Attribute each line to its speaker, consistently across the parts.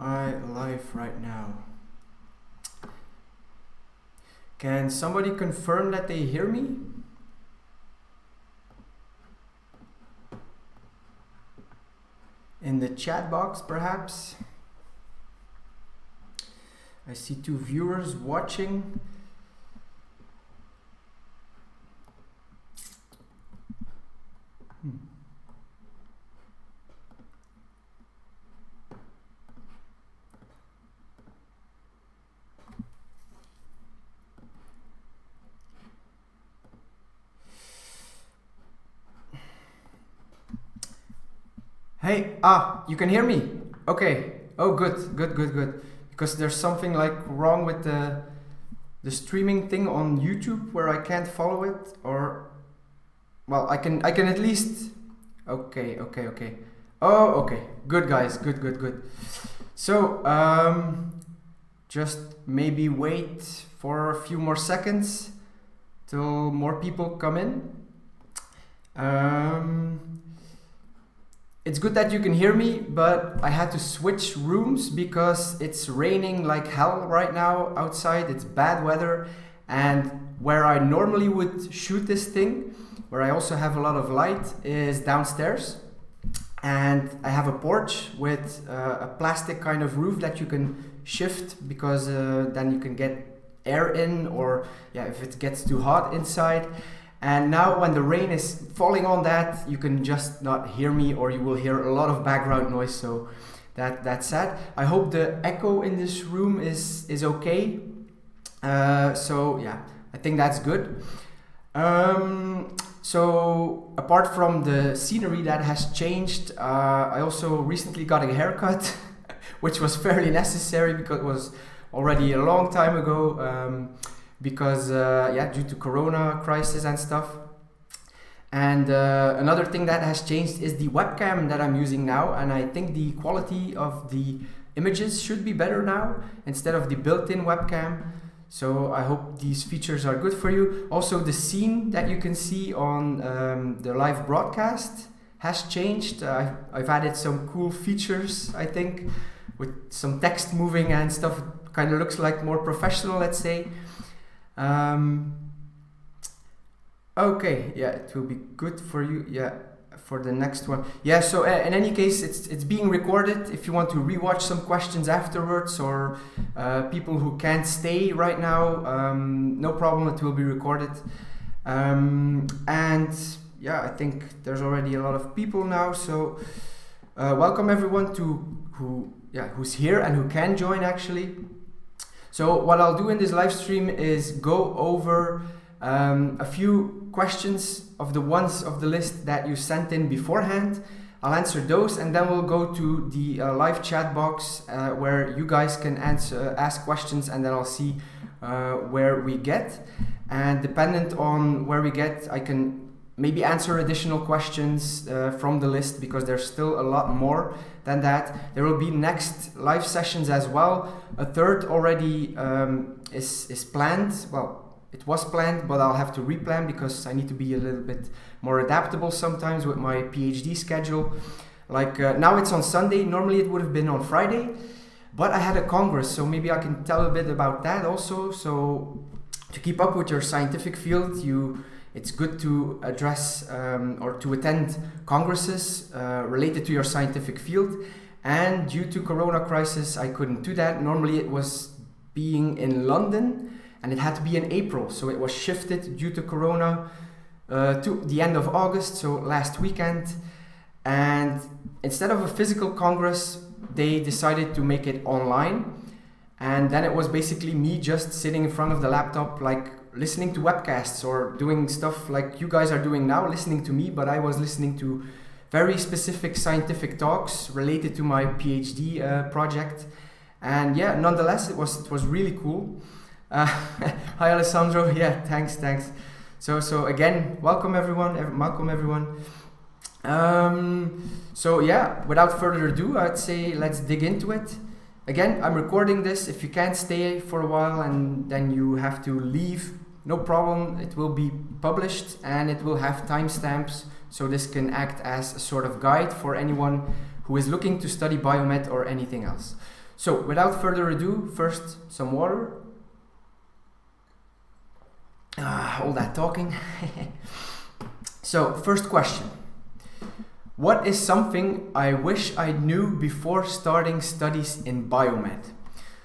Speaker 1: I live right now? Can somebody confirm that they hear me? In the chat box, perhaps? I see 2 viewers watching. Hey, you can hear me? Okay. Oh, good. Because there's something like wrong with the streaming thing on YouTube where I can't follow it, or well, I can at least. Okay. Oh, okay. Good, guys. Good. So, just maybe wait for a few more seconds till more people come in. It's good that you can hear me, but I had to switch rooms because it's raining like hell right now outside. It's bad weather, and where I normally would shoot this thing, where I also have a lot of light, is downstairs. And I have a porch with a plastic kind of roof that you can shift, because then you can get air in, or if it gets too hot inside. And now when the rain is falling on that, you can just not hear me, or you will hear a lot of background noise, so that's sad. I hope the echo in this room is okay. So yeah, I think that's good. So apart from the scenery that has changed, I also recently got a haircut, which was fairly necessary because it was already a long time ago. Because due to Corona crisis and stuff. And another thing that has changed is the webcam that I'm using now, and I think the quality of the images should be better now instead of the built-in webcam. So I hope these features are good for you. Also, the scene that you can see on the live broadcast has changed. I've added some cool features, I think, with some text moving and stuff. Kind of looks like more professional, let's say. Okay, it will be good for you, for the next one. So in any case, it's being recorded. If you want to rewatch some questions afterwards, or people who can't stay right now, no problem, it will be recorded. And I think there's already a lot of people now, so welcome everyone who's here and who can join actually. So what I'll do in this live stream is go over a few questions of the ones of the list that you sent in beforehand. I'll answer those, and then we'll go to the live chat box where you guys can ask questions, and then I'll see where we get. And dependent on where we get, I can maybe answer additional questions from the list, because there's still a lot more than that. There will be next live sessions as well. A third already is planned. Well, it was planned, but I'll have to replan because I need to be a little bit more adaptable sometimes with my PhD schedule. Like now it's on Sunday. Normally it would have been on Friday, but I had a congress, so maybe I can tell a bit about that also. So to keep up with your scientific field, it's good to address or to attend congresses related to your scientific field. And due to Corona crisis, I couldn't do that. Normally it was being in London, and it had to be in April. So it was shifted due to Corona to the end of August, so last weekend. And instead of a physical congress, they decided to make it online. And then it was basically me just sitting in front of the laptop, like listening to webcasts or doing stuff like you guys are doing now, listening to me, but I was listening to very specific scientific talks related to my PhD project. And nonetheless, it was really cool. Hi Alessandro, thanks. So again, welcome everyone. Without further ado, I'd say let's dig into it. Again, I'm recording this. If you can't stay for a while and then you have to leave, no problem. It will be published and it will have timestamps, so this can act as a sort of guide for anyone who is looking to study biomed or anything else. So without further ado, first some water. All that talking. So first question. What is something I wish I knew before starting studies in Biomed?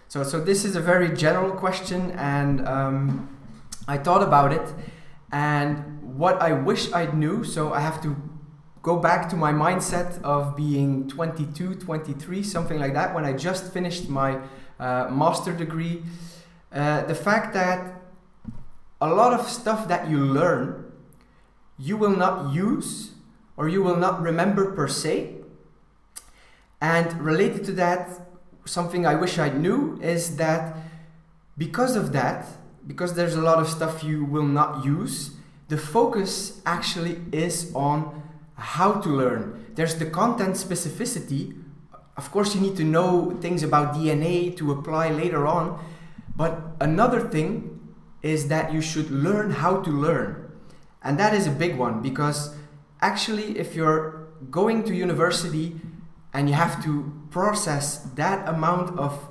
Speaker 1: So this is a very general question, and I thought about it, and what I wish I knew, so I have to go back to my mindset of being 22, 23, something like that, when I just finished my master degree. The fact that a lot of stuff that you learn, you will not use or you will not remember per se. And related to that, something I wish I knew is that because there's a lot of stuff you will not use, the focus actually is on how to learn. There's the content specificity. Of course, you need to know things about DNA to apply later on. But another thing is that you should learn how to learn. And that is a big one, because actually if you're going to university and you have to process that amount of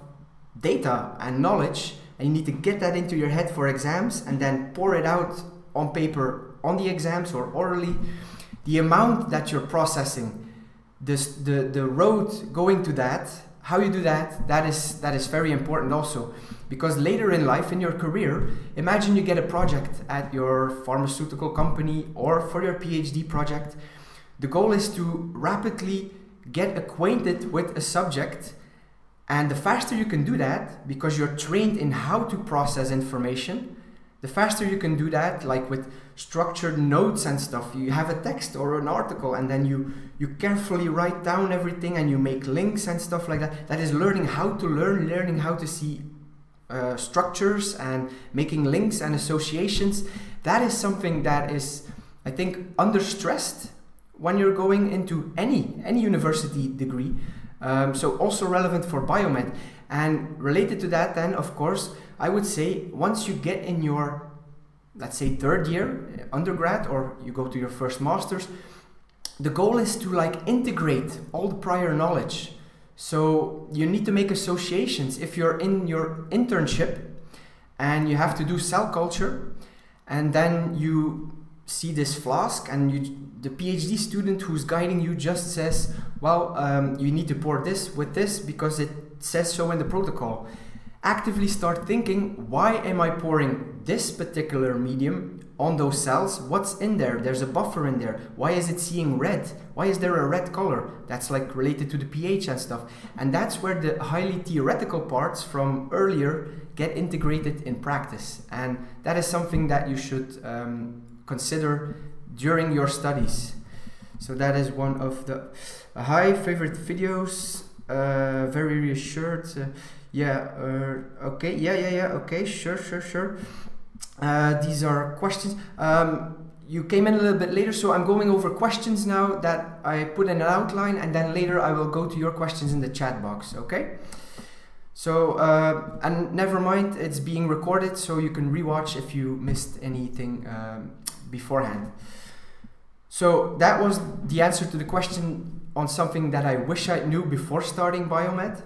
Speaker 1: data and knowledge, and you need to get that into your head for exams and then pour it out on paper on the exams or orally, the amount that you're processing, the road going to that, how you do that, that is very important also. Because later in life, in your career, imagine you get a project at your pharmaceutical company or for your PhD project. The goal is to rapidly get acquainted with a subject, and the faster you can do that, because you're trained in how to process information, the faster you can do that, like with structured notes and stuff. You have a text or an article, and then you carefully write down everything and you make links and stuff like that. That is learning how to learn, learning how to see structures and making links and associations. That is something that is, I think, understressed when you're going into any university degree. So also relevant for Biomed. And related to that then, of course, I would say once you get in your, let's say, third year undergrad, or you go to your first master's, the goal is to like integrate all the prior knowledge. So you need to make associations. If you're in your internship and you have to do cell culture, and then you see this flask, and the PhD student who's guiding you just says, well, you need to pour this with this because it says so in the protocol. Actively start thinking, why am I pouring this particular medium on those cells? What's in there? There's a buffer in there. Why is it seeing red? Why is there a red color? That's like related to the pH and stuff. And that's where the highly theoretical parts from earlier get integrated in practice. And that is something that you should consider during your studies. So that is one of the favorite videos. Very reassured. Okay, sure. These are questions. You came in a little bit later, so I'm going over questions now that I put in an outline, and then later I will go to your questions in the chat box, okay? So, and never mind, it's being recorded, so you can rewatch if you missed anything beforehand. So that was the answer to the question on something that I wish I knew before starting Biomed.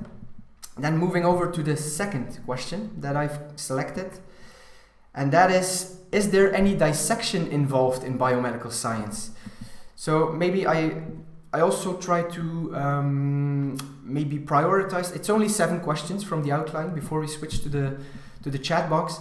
Speaker 1: Then moving over to the second question that I've selected, and that is there any dissection involved in biomedical science? So maybe I also try to maybe prioritize. It's only 7 questions from the outline before we switch to the chat box.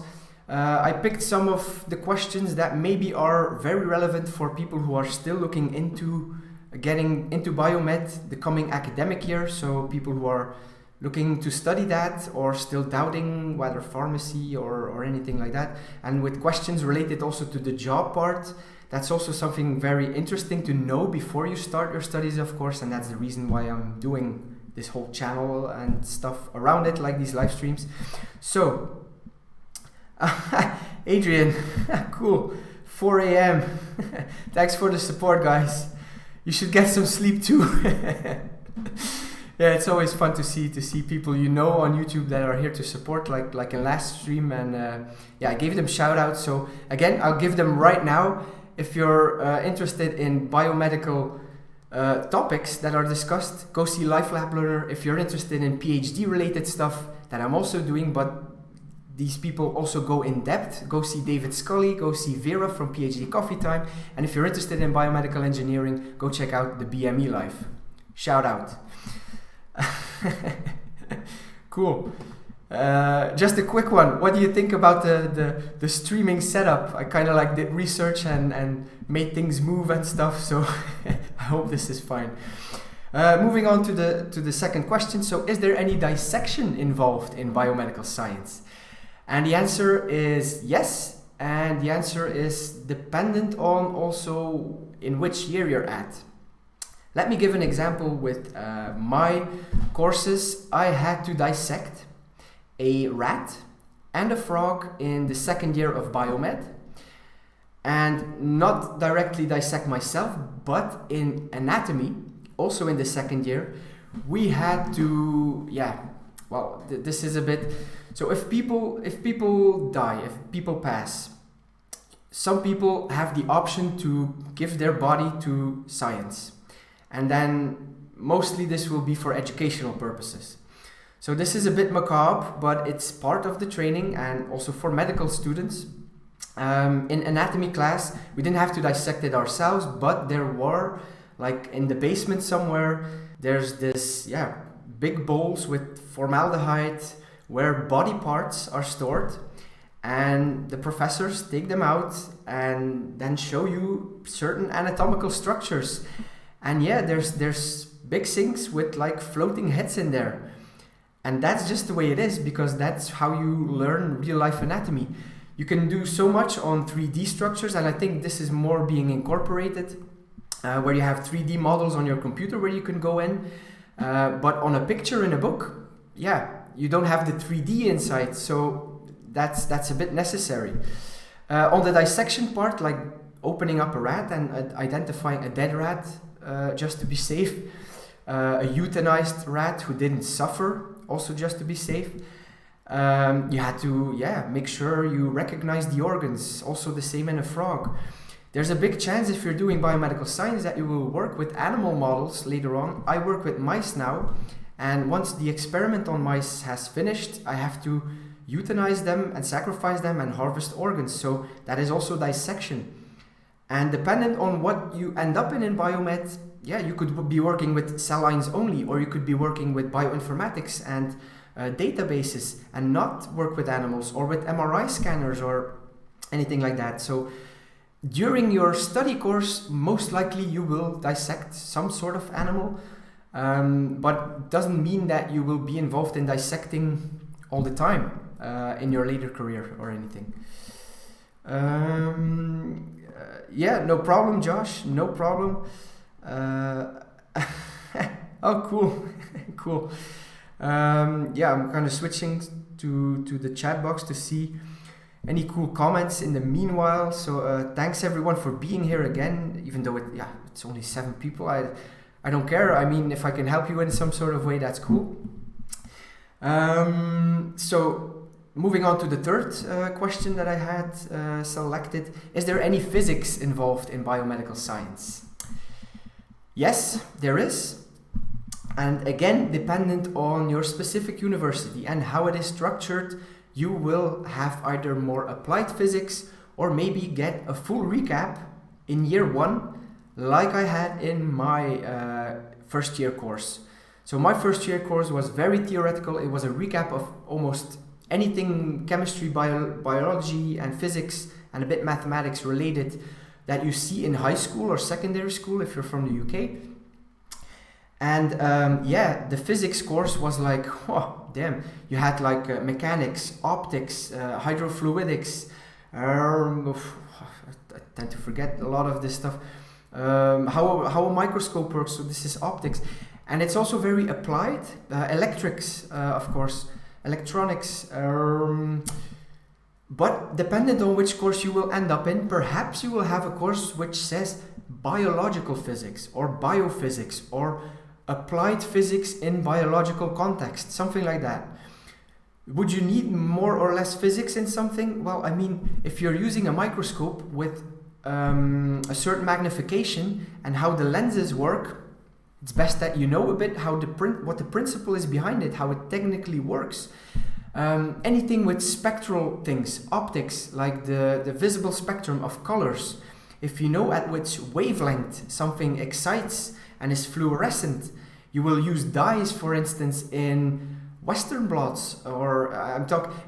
Speaker 1: I picked some of the questions that maybe are very relevant for people who are still looking into getting into Biomed the coming academic year. So people who are looking to study that or still doubting whether pharmacy or anything like that. And with questions related also to the job part, that's also something very interesting to know before you start your studies, of course. And that's the reason why I'm doing this whole channel and stuff around it, like these live streams. So, Adrian, cool, 4 a.m. Thanks for the support, guys. You should get some sleep too. Yeah, it's always fun to see people you know on YouTube that are here to support, like in last stream, and yeah, I gave them shout outs. So again, I'll give them right now. If you're interested in biomedical topics that are discussed, go see Life Lab Learner. If you're interested in PhD related stuff that I'm also doing, but these people also go in depth, go see David Scully, go see Vera from PhD Coffee Time. And if you're interested in biomedical engineering, go check out the BME Life. Shout out. Cool. Just a quick one. What do you think about the streaming setup? I kind of like did research and made things move and stuff, so I hope this is fine. Moving on to the second question. So, is there any dissection involved in biomedical science? And the answer is yes, and the answer is dependent on also in which year you're at. Let me give an example with my courses. I had to dissect a rat and a frog in the second year of Biomed, and not directly dissect myself, but in anatomy, also in the second year, we had to, this is a bit, so if people die, if people pass, some people have the option to give their body to science, and then mostly this will be for educational purposes. So this is a bit macabre, but it's part of the training, and also for medical students. In anatomy class, we didn't have to dissect it ourselves, but there were, like in the basement somewhere, there's this, big bowls with formaldehyde where body parts are stored, and the professors take them out and then show you certain anatomical structures. And there's big sinks with like floating heads in there. And that's just the way it is, because that's how you learn real life anatomy. You can do so much on 3D structures, and I think this is more being incorporated, where you have 3D models on your computer where you can go in. But on a picture in a book, you don't have the 3D inside, so that's a bit necessary. On the dissection part, like opening up a rat and identifying a dead rat, just to be safe, a euthanized rat who didn't suffer, also just to be safe. You had to make sure you recognize the organs, also the same in a frog. There's a big chance if you're doing biomedical science that you will work with animal models later on. I work with mice now, and once the experiment on mice has finished, I have to euthanize them and sacrifice them and harvest organs. So that is also dissection. And dependent on what you end up in Biomed, you could be working with cell lines only, or you could be working with bioinformatics and databases and not work with animals, or with MRI scanners or anything like that. So during your study course, most likely you will dissect some sort of animal, but doesn't mean that you will be involved in dissecting all the time in your later career or anything. No problem, Josh, no problem. Oh, cool. Cool. I'm kind of switching to the chat box to see any cool comments in the meanwhile. So thanks everyone for being here again, even though it's only 7 people. I don't care. I mean, if I can help you in some sort of way, that's cool. So moving on to the third question that I had selected. Is there any physics involved in biomedical science? Yes, there is. And again, dependent on your specific university and how it is structured, you will have either more applied physics or maybe get a full recap in year 1, like I had in my first year course. So my first year course was very theoretical. It was a recap of almost anything chemistry, biology and physics and a bit mathematics related that you see in high school or secondary school if you're from the UK. And the physics course was like, oh damn, you had like mechanics, optics, hydrofluidics, I tend to forget a lot of this stuff, how a microscope works, so this is optics. And it's also very applied, electrics, of course, electronics, but dependent on which course you will end up in, perhaps you will have a course which says biological physics or biophysics or applied physics in biological context, something like that. Would you need more or less physics in something? Well, I mean, if you're using a microscope with a certain magnification and how the lenses work, it's best that you know a bit how what the principle is behind it, how it technically works. Anything with spectral things, optics, like the visible spectrum of colors. If you know at which wavelength something excites and is fluorescent, you will use dyes, for instance, in Western blots, or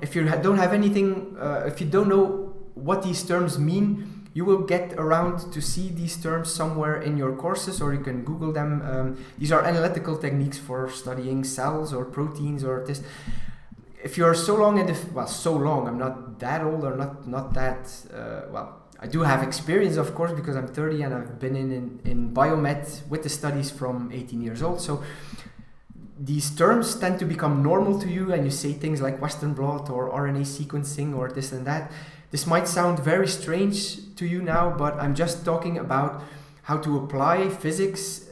Speaker 1: if you don't have anything, if you don't know what these terms mean, you will get around to see these terms somewhere in your courses, or you can Google them. These are analytical techniques for studying cells or proteins or this. If you're so long in so long, I'm not that old or not that, I do have experience, of course, because I'm 30 and I've been in Biomed with the studies from 18 years old. So these terms tend to become normal to you, and you say things like Western blot or RNA sequencing or this and that. This might sound very strange to you now, but I'm just talking about how to apply physics.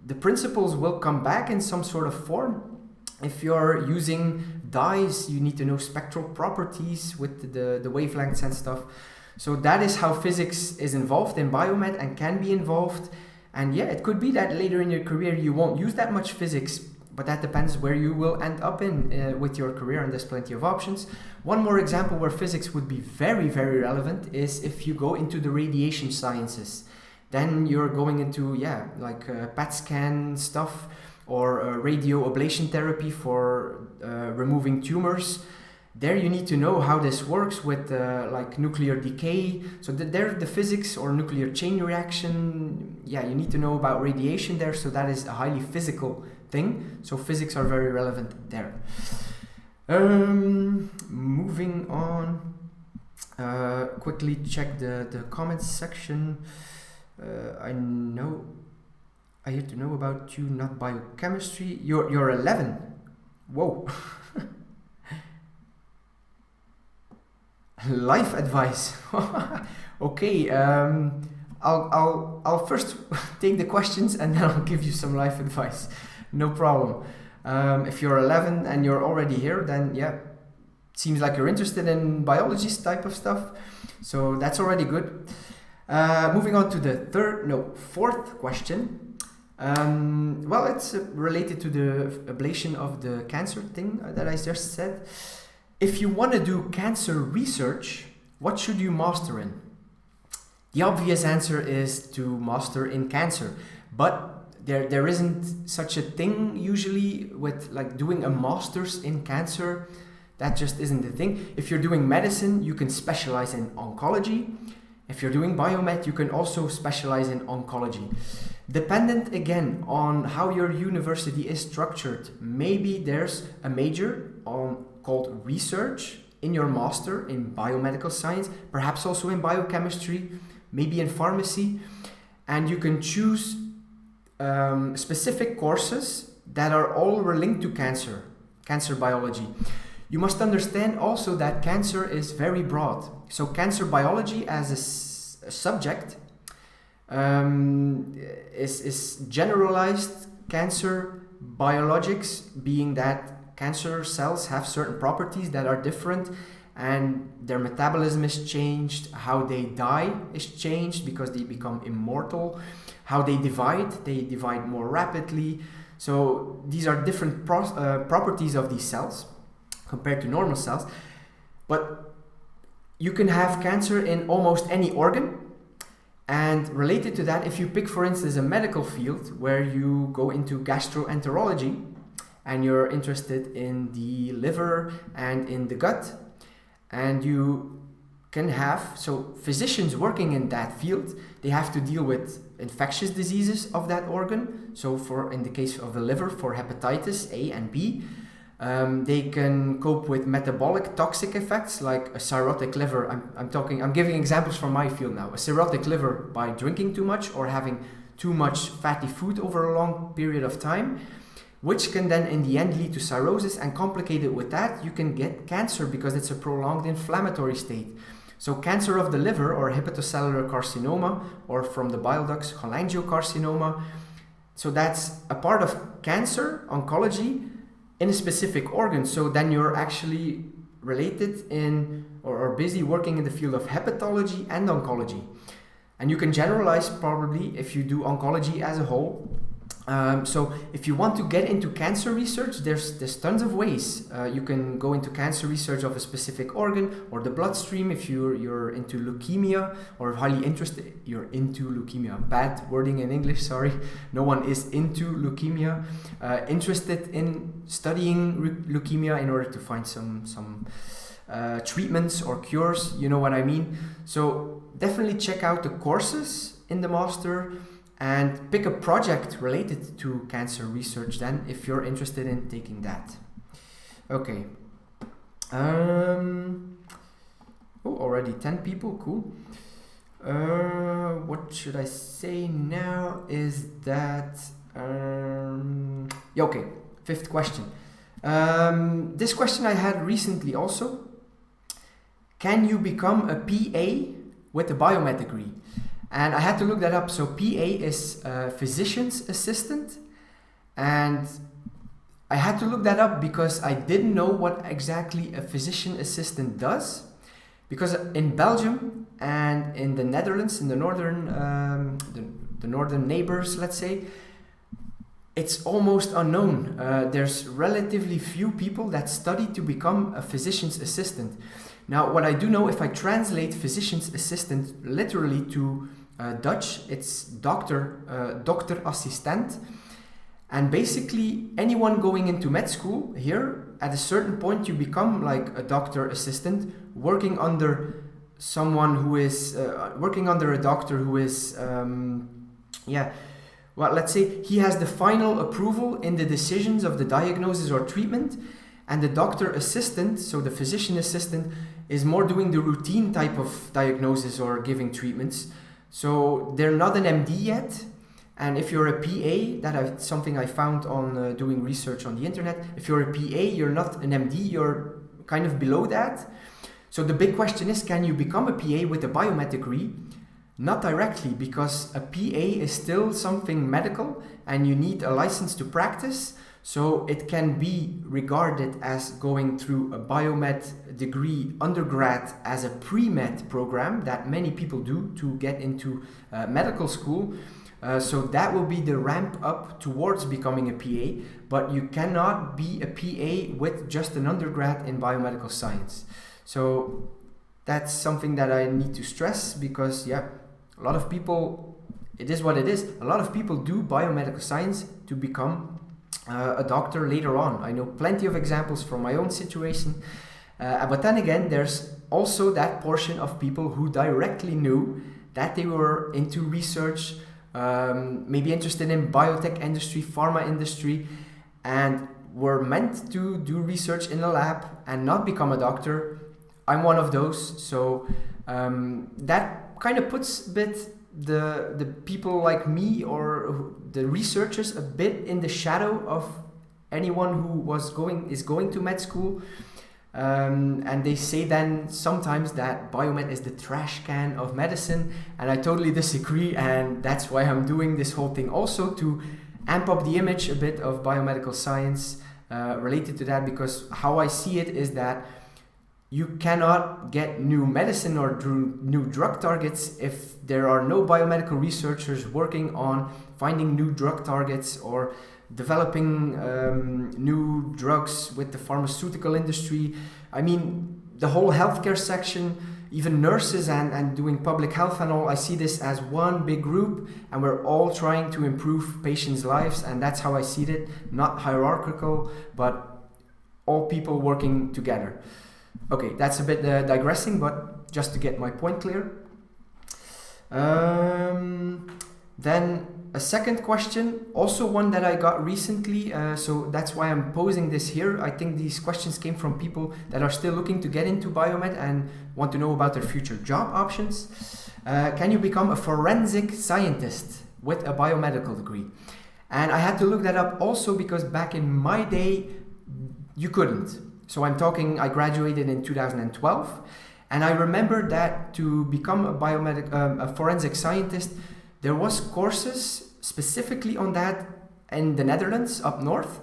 Speaker 1: The principles will come back in some sort of form. If you're using dyes, you need to know spectral properties with the wavelengths and stuff. So that is how physics is involved in Biomed and can be involved. And yeah, it could be that later in your career you won't use that much physics, but that depends where you will end up in with your career, and there's plenty of options. One more example where physics would be very, very relevant is if you go into the radiation sciences. Then you're going into, PET scan stuff, or radio ablation therapy for removing tumors. There you need to know how this works with nuclear decay. So there the physics or nuclear chain reaction, you need to know about radiation there. So that is a highly physical thing. So physics are very relevant there. Moving on, quickly check the comments section. I hear to know about you, not biochemistry. You're 11. Whoa. Life advice. Okay. I'll first take the questions and then I'll give you some life advice. No problem. If you're 11 and you're already here, then seems like you're interested in biology type of stuff. So that's already good. Moving on to the fourth question. It's related to the ablation of the cancer thing that I just said. If you want to do cancer research, what should you master in? The obvious answer is to master in cancer, but there isn't such a thing usually with doing a master's in cancer. That just isn't the thing. If you're doing medicine, you can specialize in oncology. If you're doing biomed, you can also specialize in oncology. Dependent again on how your university is structured. Maybe there's a major called research in your master in biomedical science, perhaps also in biochemistry, maybe in pharmacy, and you can choose specific courses that are all linked to cancer biology. You must understand also that cancer is very broad. So cancer biology as a subject is generalized cancer biologics, being that cancer cells have certain properties that are different and their metabolism is changed, how they die is changed because they become immortal, how they divide more rapidly. So these are different properties of these cells compared to normal cells. But you can have cancer in almost any organ. And related to that, if you pick, for instance, a medical field where you go into gastroenterology and you're interested in the liver and in the gut, and you can have, so physicians working in that field, they have to deal with infectious diseases of that organ. So in the case of the liver, for hepatitis A and B, they can cope with metabolic toxic effects like a cirrhotic liver. I'm giving examples from my field now. A cirrhotic liver by drinking too much or having too much fatty food over a long period of time, which can then in the end lead to cirrhosis, and complicated with that, you can get cancer because it's a prolonged inflammatory state. So cancer of the liver or hepatocellular carcinoma, or from the bile ducts, cholangiocarcinoma. So that's a part of cancer oncology in a specific organ. So then you're actually related in or busy working in the field of hepatology and oncology. And you can generalize probably if you do oncology as a whole, So if you want to get into cancer research, there's tons of ways. You can go into cancer research of a specific organ or the bloodstream if you're into leukemia or highly interested. You're into leukemia. Bad wording in English, sorry. No one is into leukemia. Interested in studying leukemia in order to find some treatments or cures. You know what I mean? So definitely check out the courses in the master. And pick a project related to cancer research then, if you're interested in taking that. Okay. Already 10 people, cool. What should I say now is that... okay, 5th question. This question I had recently also. Can you become a PA with a biomed degree? And I had to look that up. So PA is physician's assistant. And I had to look that up because I didn't know what exactly a physician assistant does. Because in Belgium and in the Netherlands, in the northern, the northern neighbors, let's say, it's almost unknown. There's relatively few people that study to become a physician's assistant. Now, what I do know, if I translate physician's assistant literally to Dutch, it's doctor assistent, and basically anyone going into med school here, at a certain point you become like a doctor assistant, working under someone who is working under a doctor who is well, let's say he has the final approval in the decisions of the diagnosis or treatment, and the doctor assistant, so the physician assistant, is more doing the routine type of diagnosis or giving treatments. So they're not an MD yet, and if you're a PA, that's something I found on doing research on the internet. If you're a PA, you're not an MD, you're kind of below that. So the big question is, can you become a PA with a biomed degree? Not directly, because a PA is still something medical and you need a license to practice. So it can be regarded as going through a biomed degree undergrad as a pre-med program that many people do to get into medical school. So that will be the ramp up towards becoming a PA, but you cannot be a PA with just an undergrad in biomedical science. So that's something that I need to stress, because a lot of people, it is what it is. A lot of people do biomedical science to become a doctor later on. I know plenty of examples from my own situation. But then again, there's also that portion of people who directly knew that they were into research, maybe interested in biotech industry, pharma industry, and were meant to do research in a lab and not become a doctor. I'm one of those. So that kind of puts a bit the people like me or the researchers a bit in the shadow of anyone who is going to med school, and they say then sometimes that biomed is the trash can of medicine, and I totally disagree, and that's why I'm doing this whole thing also, to amp up the image a bit of biomedical science related to that, because how I see it is that you cannot get new medicine or new drug targets if there are no biomedical researchers working on finding new drug targets or developing new drugs with the pharmaceutical industry. I mean, the whole healthcare section, even nurses and doing public health and all, I see this as one big group, and we're all trying to improve patients' lives, and that's how I see it, not hierarchical, but all people working together. Okay, that's a bit digressing, but just to get my point clear. Then a second question, also one that I got recently, so that's why I'm posing this here. I think these questions came from people that are still looking to get into biomed and want to know about their future job options. Can you become a forensic scientist with a biomedical degree? And I had to look that up also because back in my day, you couldn't. So I'm talking, I graduated in 2012, and I remember that to become a forensic scientist, there was courses specifically on that in the Netherlands, up north.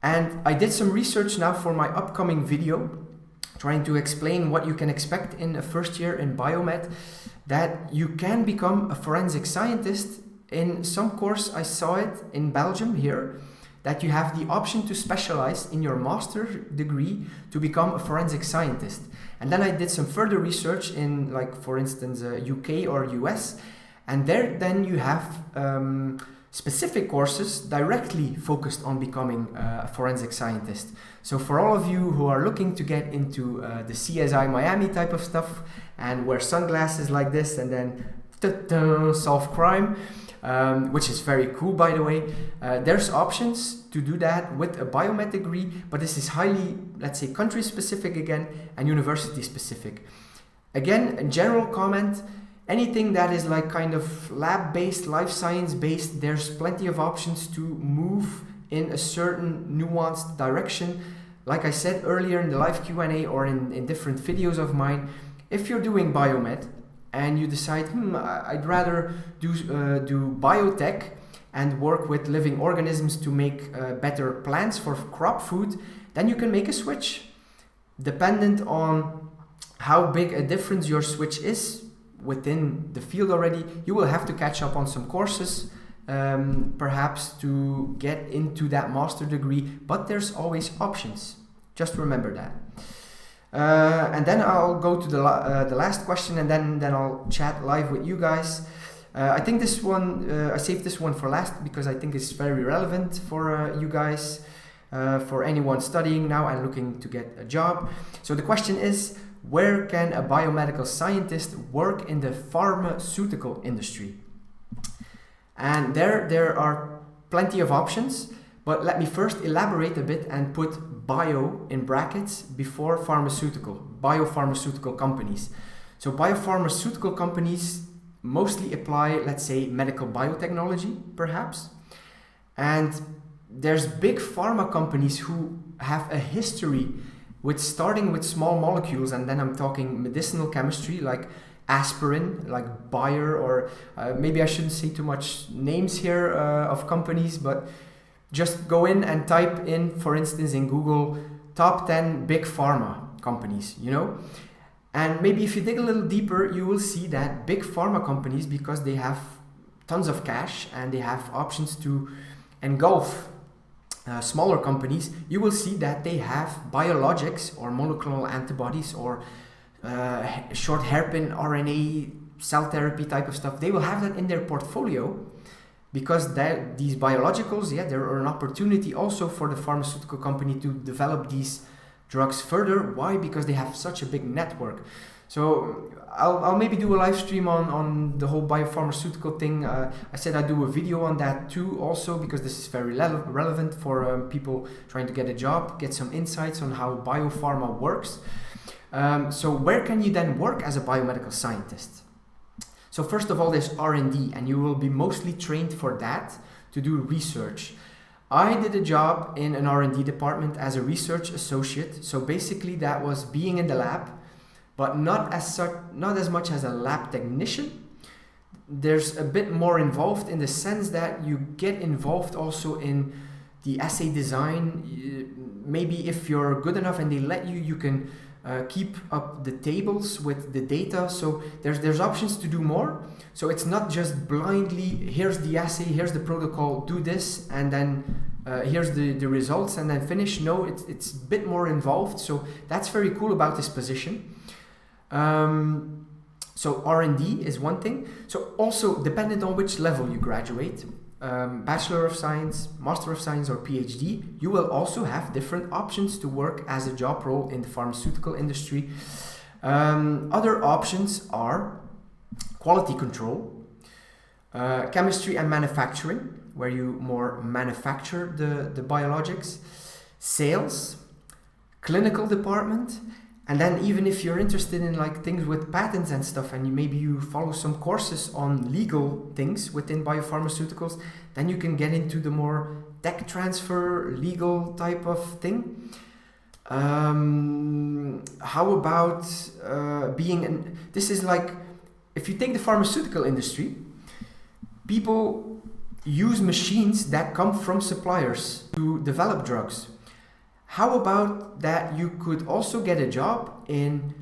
Speaker 1: And I did some research now for my upcoming video, trying to explain what you can expect in a first year in Biomed, that you can become a forensic scientist in some course, I saw it in Belgium here, that you have the option to specialize in your master degree to become a forensic scientist. And then I did some further research in, like, for instance, UK or US, and there then you have specific courses directly focused on becoming a forensic scientist. So for all of you who are looking to get into the CSI Miami type of stuff and wear sunglasses like this and then solve crime, which is very cool, by the way, there's options to do that with a biomed degree, but this is highly, let's say, country specific again and university specific. Again, a general comment, anything that is like kind of lab-based, life science-based, there's plenty of options to move in a certain nuanced direction. Like I said earlier in the live Q&A or in different videos of mine, if you're doing biomed and you decide, I'd rather do biotech and work with living organisms to make better plants for crop food, then you can make a switch. Dependent on how big a difference your switch is within the field already, you will have to catch up on some courses, perhaps to get into that master degree, but there's always options. Just remember that. And then I'll go to the last question, and then I'll chat live with you guys. I think this one, I saved this one for last because I think it's very relevant for you guys, for anyone studying now and looking to get a job. So the question is, where can a biomedical scientist work in the pharmaceutical industry? And there are plenty of options, but let me first elaborate a bit and put bio in brackets before pharmaceutical, biopharmaceutical companies. So biopharmaceutical companies mostly apply, let's say, medical biotechnology, perhaps. And there's big pharma companies who have a history with starting with small molecules, and then I'm talking medicinal chemistry like aspirin, like Bayer, or maybe I shouldn't say too much names here of companies, but just go in and type in, for instance, in Google, top 10 big pharma companies, you know? And maybe if you dig a little deeper, you will see that big pharma companies, because they have tons of cash and they have options to engulf smaller companies, you will see that they have biologics or monoclonal antibodies or short hairpin RNA cell therapy type of stuff. They will have that in their portfolio because these biologicals, there are an opportunity also for the pharmaceutical company to develop these drugs further. Why? Because they have such a big network. So I'll maybe do a live stream on the whole biopharmaceutical thing. I said I'd do a video on that too also, because this is very relevant for people trying to get a job, get some insights on how biopharma works. So where can you then work as a biomedical scientist? So first of all, there's R&D, and you will be mostly trained for that to do research. I did a job in an R&D department as a research associate. So basically that was being in the lab, but not as much as a lab technician. There's a bit more involved in the sense that you get involved also in the assay design. Maybe if you're good enough and they let you, you can keep up the tables with the data. So there's options to do more. So it's not just blindly, here's the assay, here's the protocol, do this, and then here's the results and then finish. No, it's a bit more involved. So that's very cool about this position. So R&D is one thing. So also dependent on which level you graduate, Bachelor of Science, Master of Science, or PhD, you will also have different options to work as a job role in the pharmaceutical industry. Other options are quality control, chemistry and manufacturing, where you more manufacture the biologics, sales, clinical department. And then even if you're interested in like things with patents and stuff, and maybe you follow some courses on legal things within biopharmaceuticals, then you can get into the more tech transfer, legal type of thing. How about this is like, if you take the pharmaceutical industry, people use machines that come from suppliers to develop drugs. How about that you could also get a job in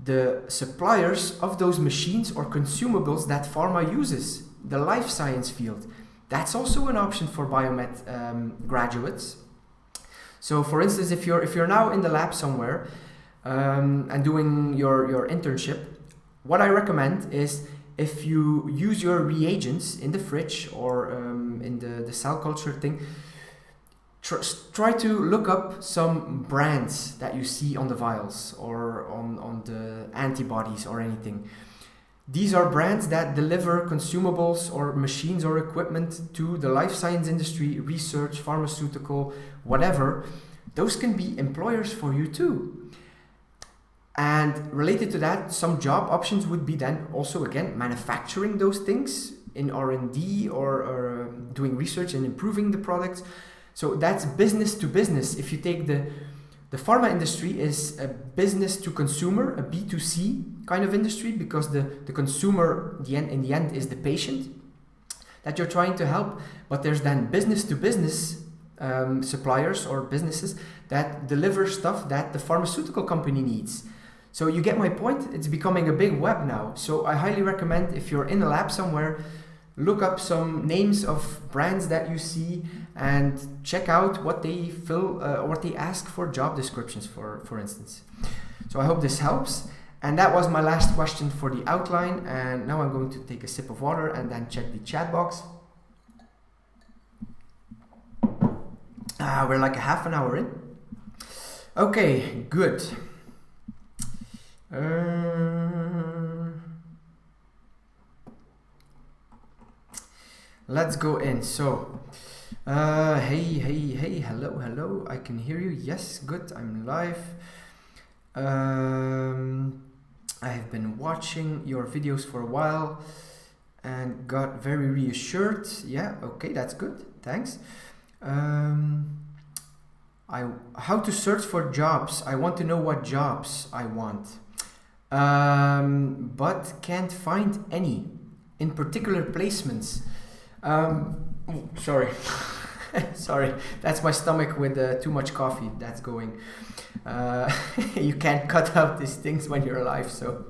Speaker 1: the suppliers of those machines or consumables that pharma uses? the life science field. That's also an option for biomed graduates. So for instance, if you're now in the lab somewhere and doing your internship, what I recommend is if you use your reagents in the fridge or in the cell culture thing, try to look up some brands that you see on the vials or on the antibodies or anything. These are brands that deliver consumables or machines or equipment to the life science industry, research, pharmaceutical, whatever. Those can be employers for you too. And related to that, some job options would be then also, again, manufacturing those things in R&D or doing research and improving the products. So that's business to business. If you take the pharma industry is a business to consumer, a B2C kind of industry, because the consumer in the end is the patient that you're trying to help. But there's then business to business suppliers or businesses that deliver stuff that the pharmaceutical company needs. So you get my point. It's becoming a big web now. So I highly recommend, if you're in a lab somewhere, look up some names of brands that you see and check out what they what they ask for job descriptions for instance. So I hope this helps. And that was my last question for the outline. And now I'm going to take a sip of water and then check the chat box. We're like a half an hour in. Okay, good. Let's go in. So, hey, hello, I can hear you. Yes, good, I'm live. I have been watching your videos for a while and got very reassured. Yeah, okay, that's good, thanks. How to search for jobs. I want to know what jobs I want, but can't find any, in particular placements. Sorry, sorry, that's my stomach with too much coffee that's going. You can't cut out these things when you're alive, so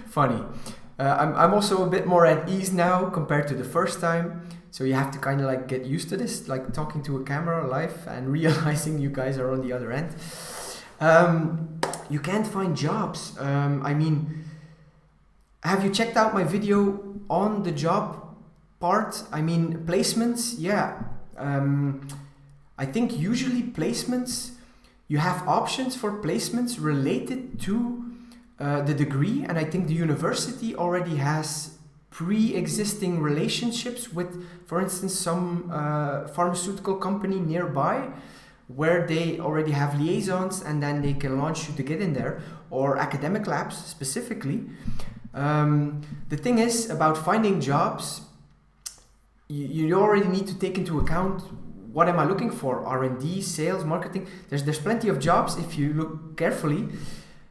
Speaker 1: funny. I'm also a bit more at ease now compared to the first time, so you have to kind of like get used to this, like talking to a camera live and realizing you guys are on the other end. You can't find jobs. I mean, have you checked out my video on the job part? I mean, placements, yeah. I think usually placements, you have options for placements related to the degree, and I think the university already has pre-existing relationships with, for instance, some pharmaceutical company nearby where they already have liaisons and then they can launch you to get in there, or academic labs specifically. The thing is about finding jobs, you already need to take into account what am I looking for, R&D, sales, marketing. There's plenty of jobs if you look carefully.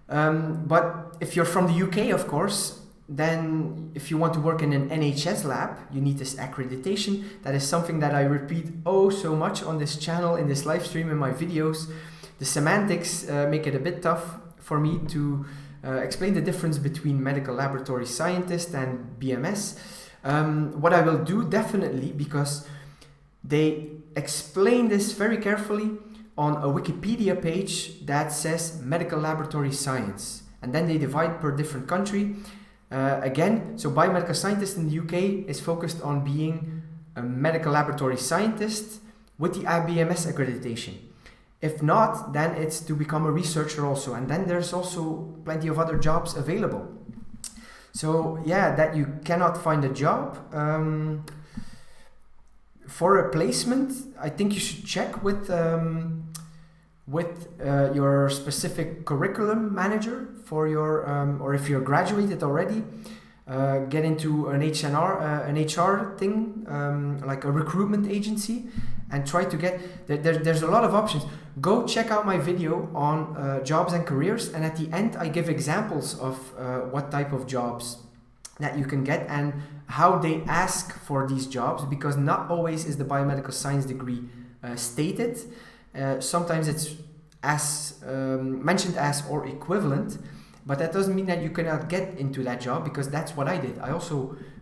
Speaker 1: But if you're from the UK, of course, then if you want to work in an NHS lab, you need this accreditation. That is something that I repeat oh so much on this channel, in this live stream, in my videos. The semantics make it a bit tough for me to explain the difference between medical laboratory scientist and BMS. What I will do definitely, because they explain this very carefully on a Wikipedia page that says medical laboratory science, and then they divide per different country. Again, so biomedical scientist in the UK is focused on being a medical laboratory scientist with the BMS accreditation. If not, then it's to become a researcher also, and then there's also plenty of other jobs available. So yeah, that you cannot find a job. For a placement, I think you should check with your specific curriculum manager for your, or if you're graduated already, get into an HR thing, like a recruitment agency, and try to get, there's a lot of options. Go check out my video on jobs and careers, and at the end I give examples of what type of jobs that you can get and how they ask for these jobs, because not always is the biomedical science degree stated. Sometimes it's as mentioned as or equivalent, but that doesn't mean that you cannot get into that job, because that's what I did.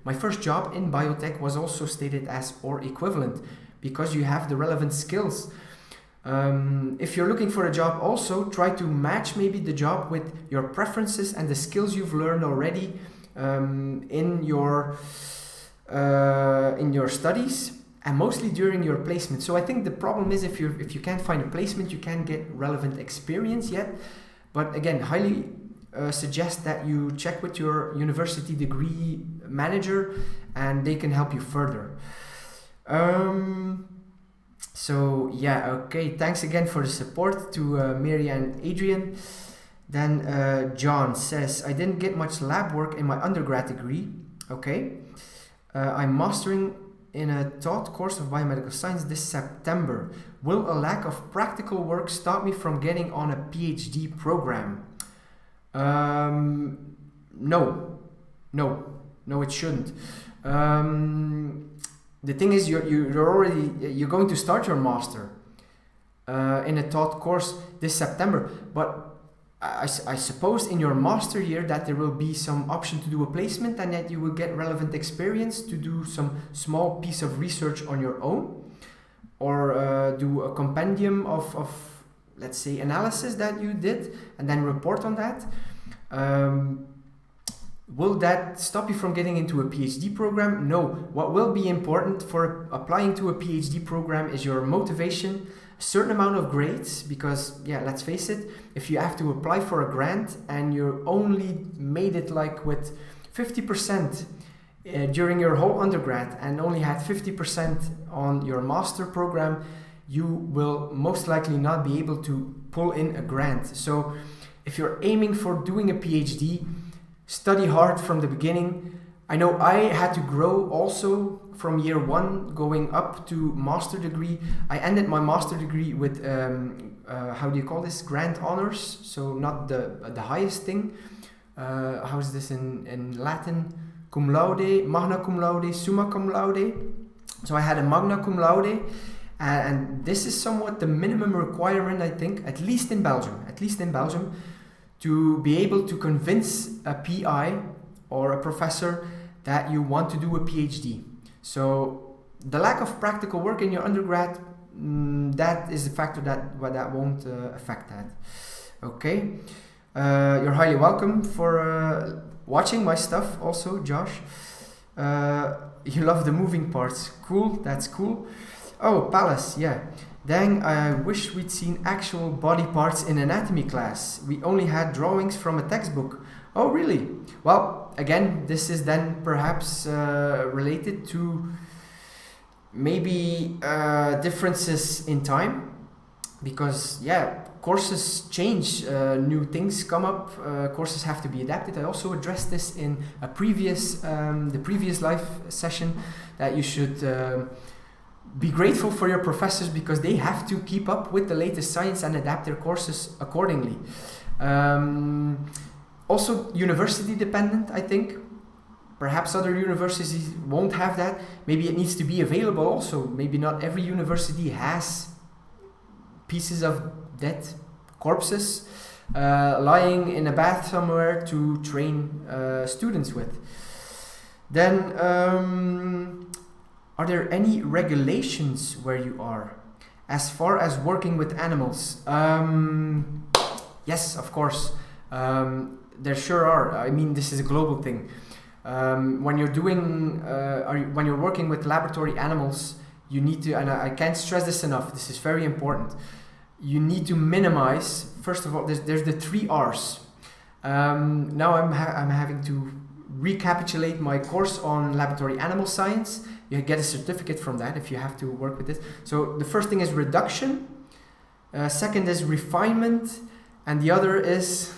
Speaker 1: My first job in biotech was also stated as or equivalent, because you have the relevant skills. If you're looking for a job, also try to match maybe the job with your preferences and the skills you've learned already in your studies, and mostly during your placement. So I think the problem is if you can't find a placement, you can't get relevant experience yet. But again, highly suggest that you check with your university degree manager, and they can help you further. So yeah, okay, thanks again for the support to Mary and Adrian. Then John says, I didn't get much lab work in my undergrad degree. Okay, I'm mastering in a taught course of biomedical science this September. Will a lack of practical work stop me from getting on a PhD program? No, it shouldn't. The thing is, you're going to start your master in a taught course this September, but I suppose in your master year that there will be some option to do a placement, and that you will get relevant experience to do some small piece of research on your own, or do a compendium of let's say analysis that you did and then report on that. Will that stop you from getting into a PhD program? No. What will be important for applying to a PhD program is your motivation, a certain amount of grades, because yeah, let's face it, if you have to apply for a grant and you only made it like with 50% during your whole undergrad and only had 50% on your master program, you will most likely not be able to pull in a grant. So if you're aiming for doing a PhD, study hard from the beginning. I know I had to grow also from year one going up to master degree. I ended my master degree with how do you call this, grant honors, so not the highest thing. How is this in Latin? Cum laude, magna cum laude, summa cum laude. So I had a magna cum laude, and this is somewhat the minimum requirement, I think, at least in Belgium, to be able to convince a PI or a professor that you want to do a PhD. So the lack of practical work in your undergrad, that is a factor that won't affect that. Okay, you're highly welcome for watching my stuff also, Josh. You love the moving parts. Cool, that's cool. Oh, Palace, yeah. Dang, I wish we'd seen actual body parts in anatomy class. We only had drawings from a textbook. Oh, really? Well, again, this is then perhaps related to maybe differences in time, because yeah, courses change, new things come up, courses have to be adapted. I also addressed this in a previous live session, that you should be grateful for your professors, because they have to keep up with the latest science and adapt their courses accordingly. Also university dependent, I think. Perhaps other universities won't have that. Maybe it needs to be available also. Maybe not every university has pieces of dead corpses lying in a bath somewhere to train students with. Then are there any regulations where you are as far as working with animals? Yes, of course. There sure are. I mean, this is a global thing. When you're doing, when you're working with laboratory animals, you need to, and I can't stress this enough, this is very important. You need to minimize, first of all, there's the 3 R's. Now I'm having to recapitulate my course on laboratory animal science. You get a certificate from that if you have to work with this. So the first thing is reduction, second is refinement, and the other is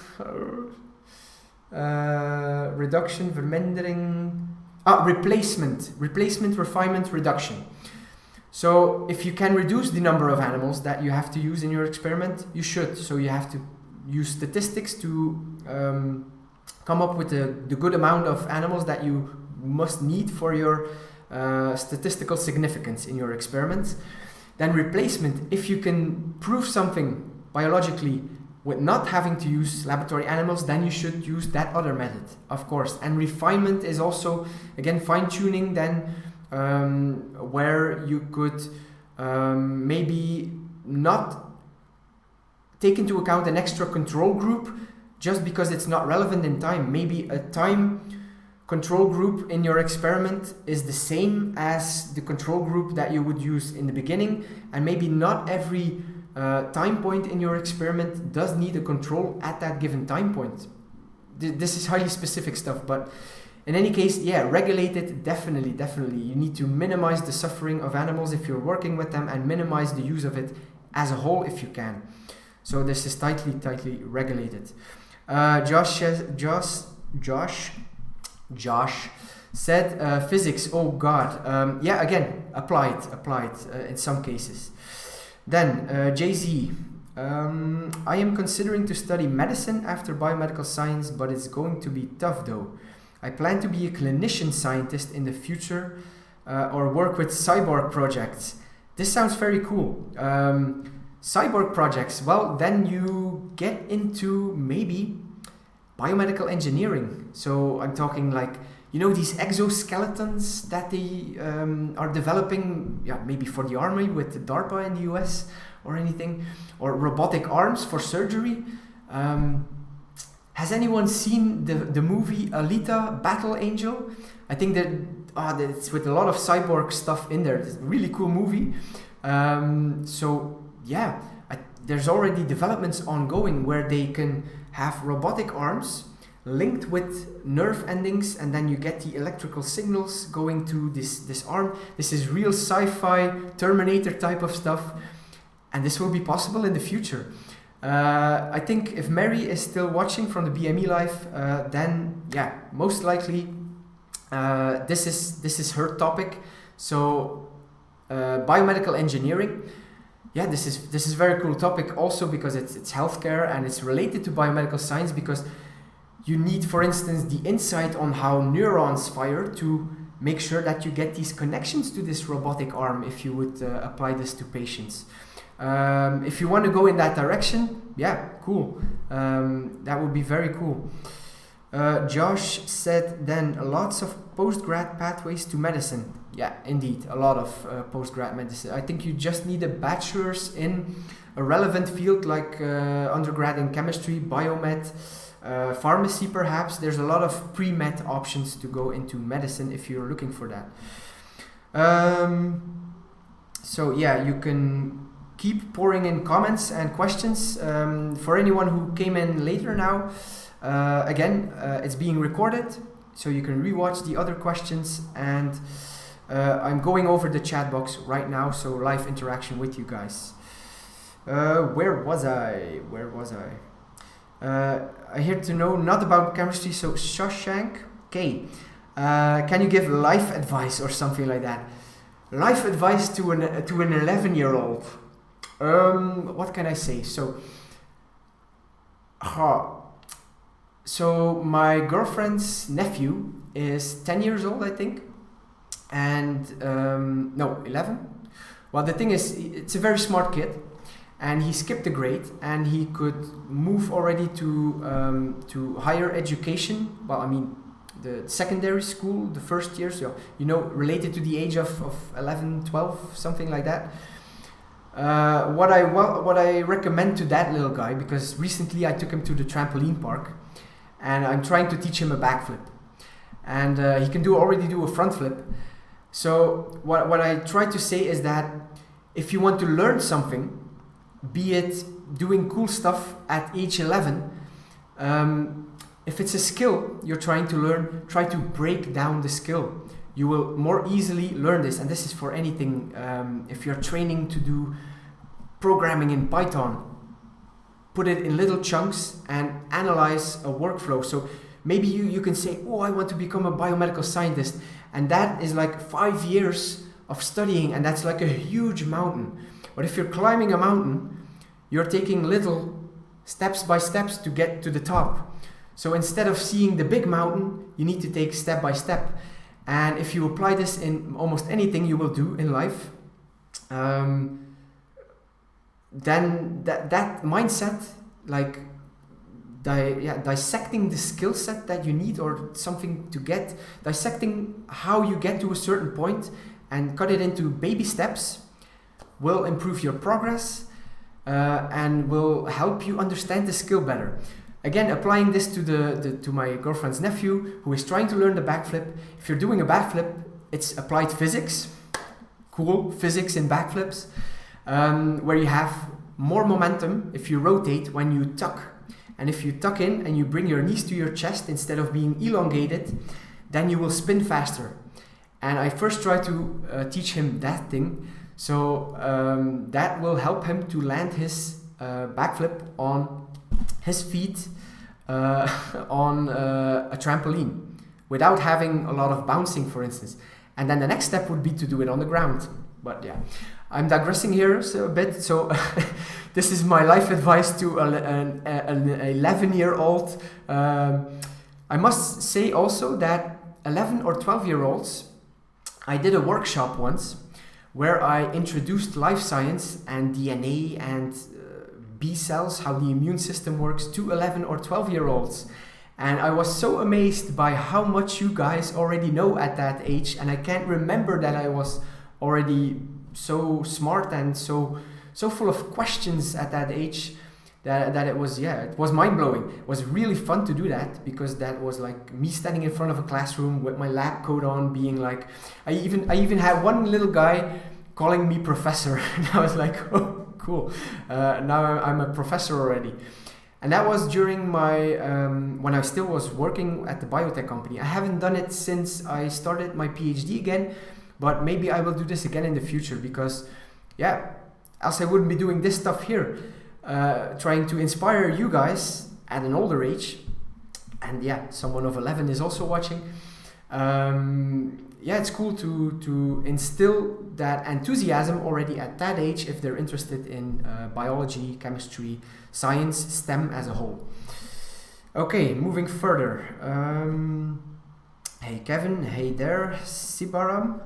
Speaker 1: reduction, vermindering, replacement, refinement, reduction. So if you can reduce the number of animals that you have to use in your experiment, you should. So you have to use statistics to come up with the good amount of animals that you must need for your statistical significance in your experiments. Then replacement, if you can prove something biologically with not having to use laboratory animals, then you should use that other method, of course. And refinement is also, again, fine-tuning then, where you could maybe not take into account an extra control group just because it's not relevant in time. Maybe a time control group in your experiment is the same as the control group that you would use in the beginning, and maybe not every time point in your experiment does need a control at that given time point. This is highly specific stuff, but in any case, yeah, regulate it, definitely. You need to minimize the suffering of animals if you're working with them, and minimize the use of it as a whole if you can. So this is tightly regulated. Josh said physics. Oh God. Yeah, again, applied in some cases. Then Jay-Z. I am considering to study medicine after biomedical science, but it's going to be tough though. I plan to be a clinician scientist in the future, or work with cyborg projects. This sounds very cool. Cyborg projects, well, then you get into maybe biomedical engineering. So I'm talking like, you know, these exoskeletons that they are developing, yeah, maybe for the army with the DARPA in the US or anything, or robotic arms for surgery. Has anyone seen the movie Alita Battle Angel? I think that it's with a lot of cyborg stuff in there. It's a really cool movie. So yeah, there's already developments ongoing where they can have robotic arms linked with nerve endings, and then you get the electrical signals going to this arm. This is real sci-fi Terminator type of stuff, and this will be possible in the future. I think if Mary is still watching from the BME live, then yeah, most likely this is her topic. So biomedical engineering. Yeah, this is a very cool topic also because it's healthcare and it's related to biomedical science, because you need, for instance, the insight on how neurons fire to make sure that you get these connections to this robotic arm if you would apply this to patients. If you want to go in that direction, yeah, cool. That would be very cool. Josh said then lots of post-grad pathways to medicine. Yeah, indeed, a lot of post-grad medicine. I think you just need a bachelor's in a relevant field like undergrad in chemistry, biomed, pharmacy perhaps. There's a lot of pre-med options to go into medicine if you're looking for that. So yeah, you can keep pouring in comments and questions. For anyone who came in later now, again, it's being recorded, so you can rewatch the other questions, and I'm going over the chat box right now, so live interaction with you guys. Where was I? I hear to know not about chemistry, so Shashank. Okay, can you give life advice or something like that? Life advice to an 11-year-old. What can I say? So my girlfriend's nephew is 10 years old, I think, and no, 11. Well, the thing is, it's a very smart kid, and he skipped a grade, and he could move already to higher education. Well, I mean, the secondary school, the first year, so you know, related to the age of 11, 12, something like that. What I recommend to that little guy, because recently I took him to the trampoline park, and I'm trying to teach him a backflip, and he can already do a front flip. So what I try to say is that if you want to learn something, be it doing cool stuff at age 11, if it's a skill you're trying to learn, try to break down the skill. You will more easily learn this, and this is for anything. If you're training to do programming in Python, put it in little chunks and analyze a workflow. So maybe you can say, oh, I want to become a biomedical scientist, and that is like 5 years of studying, and that's like a huge mountain. But if you're climbing a mountain, you're taking little steps by steps to get to the top. So instead of seeing the big mountain, you need to take step by step. And if you apply this in almost anything you will do in life, then that mindset like dissecting the skill set that you need or something to get, dissecting how you get to a certain point and cut it into baby steps will improve your progress and will help you understand the skill better. Again, applying this to my girlfriend's nephew who is trying to learn the backflip. If you're doing a backflip, it's applied physics, cool physics in backflips, where you have more momentum if you rotate when you tuck. And if you tuck in and you bring your knees to your chest instead of being elongated, then you will spin faster. And I first try to teach him that thing. So that will help him to land his backflip on his feet on a trampoline without having a lot of bouncing, for instance. And then the next step would be to do it on the ground. But yeah, I'm digressing here a bit. So this is my life advice to an 11-year-old. I must say also that 11 or 12-year-olds, I did a workshop once where I introduced life science and DNA and B cells, how the immune system works, to 11 or 12-year-olds. And I was so amazed by how much you guys already know at that age. And I can't remember that I was already so smart and so full of questions at that age that it was mind-blowing. It was really fun to do that, because that was like me standing in front of a classroom with my lab coat on, being like, I even had one little guy calling me professor, and I was like, oh, cool, now I'm a professor already. And that was during my when I still was working at the biotech company. I haven't done it since I started my PhD again, but maybe I will do this again in the future, because else I wouldn't be doing this stuff here, trying to inspire you guys at an older age. And someone of 11 is also watching. It's cool to instill that enthusiasm already at that age if they're interested in biology, chemistry, science, STEM as a whole. Okay, moving further. Hey Kevin, hey there, Sibaram.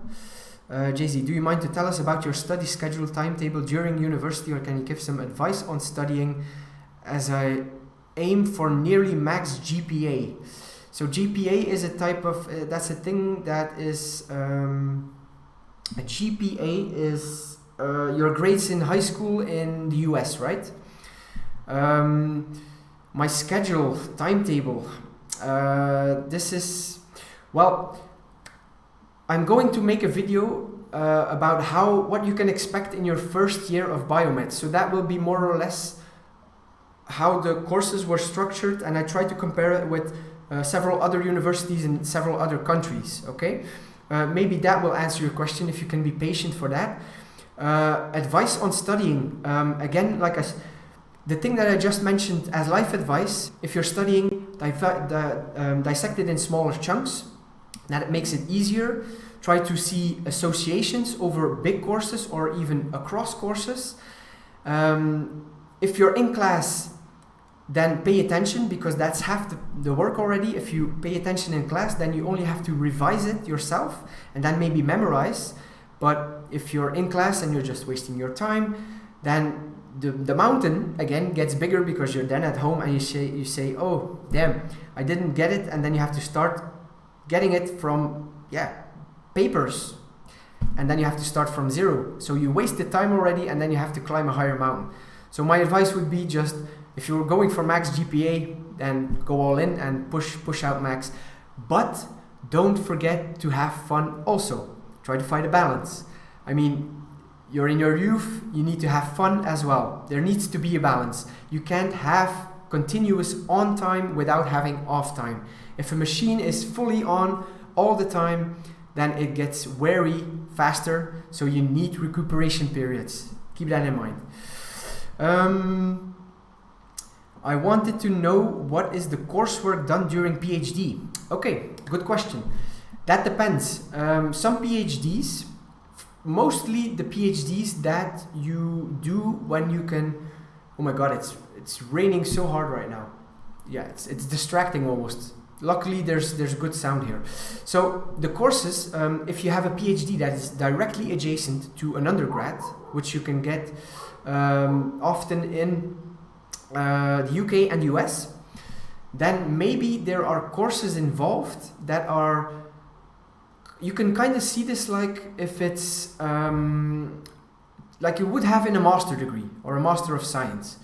Speaker 1: JZ, do you mind to tell us about your study schedule timetable during university, or can you give some advice on studying, as I aim for nearly max GPA? So GPA is a type of, that's a thing that is, a GPA is your grades in high school in the US, right? My schedule, timetable, this is, well, I'm going to make a video about what you can expect in your first year of Biomed. So that will be more or less how the courses were structured, and I try to compare it with several other universities in several other countries, okay? Maybe that will answer your question if you can be patient for that. Advice on studying, again, the thing that I just mentioned as life advice, if you're studying, dissect it in smaller chunks. That makes it easier. Try to see associations over big courses or even across courses. If you're in class, then pay attention, because that's half the work already. If you pay attention in class, then you only have to revise it yourself and then maybe memorize. But if you're in class and you're just wasting your time, then the mountain again gets bigger, because you're then at home and you say, oh damn, I didn't get it, and then you have to start getting it from papers, and then you have to start from zero. So you wasted time already, and then you have to climb a higher mountain. So my advice would be, just if you're going for max GPA, then go all in and push out max. But don't forget to have fun also. Try to find a balance. I mean, you're in your youth, you need to have fun as well. There needs to be a balance. You can't have continuous on time without having off time. If a machine is fully on all the time, then it gets weary faster, so you need recuperation periods. Keep that in mind. I wanted to know, what is the coursework done during PhD? Okay, good question. That depends. Some PhDs, mostly the PhDs that you do when you can, oh my god, it's raining so hard right now. Yeah, it's distracting almost. Luckily, there's good sound here. So the courses, if you have a PhD that is directly adjacent to an undergrad, which you can get often in the UK and US, then maybe there are courses involved that are, you can kind of see this like if it's like you would have in a master degree or a Master of Science.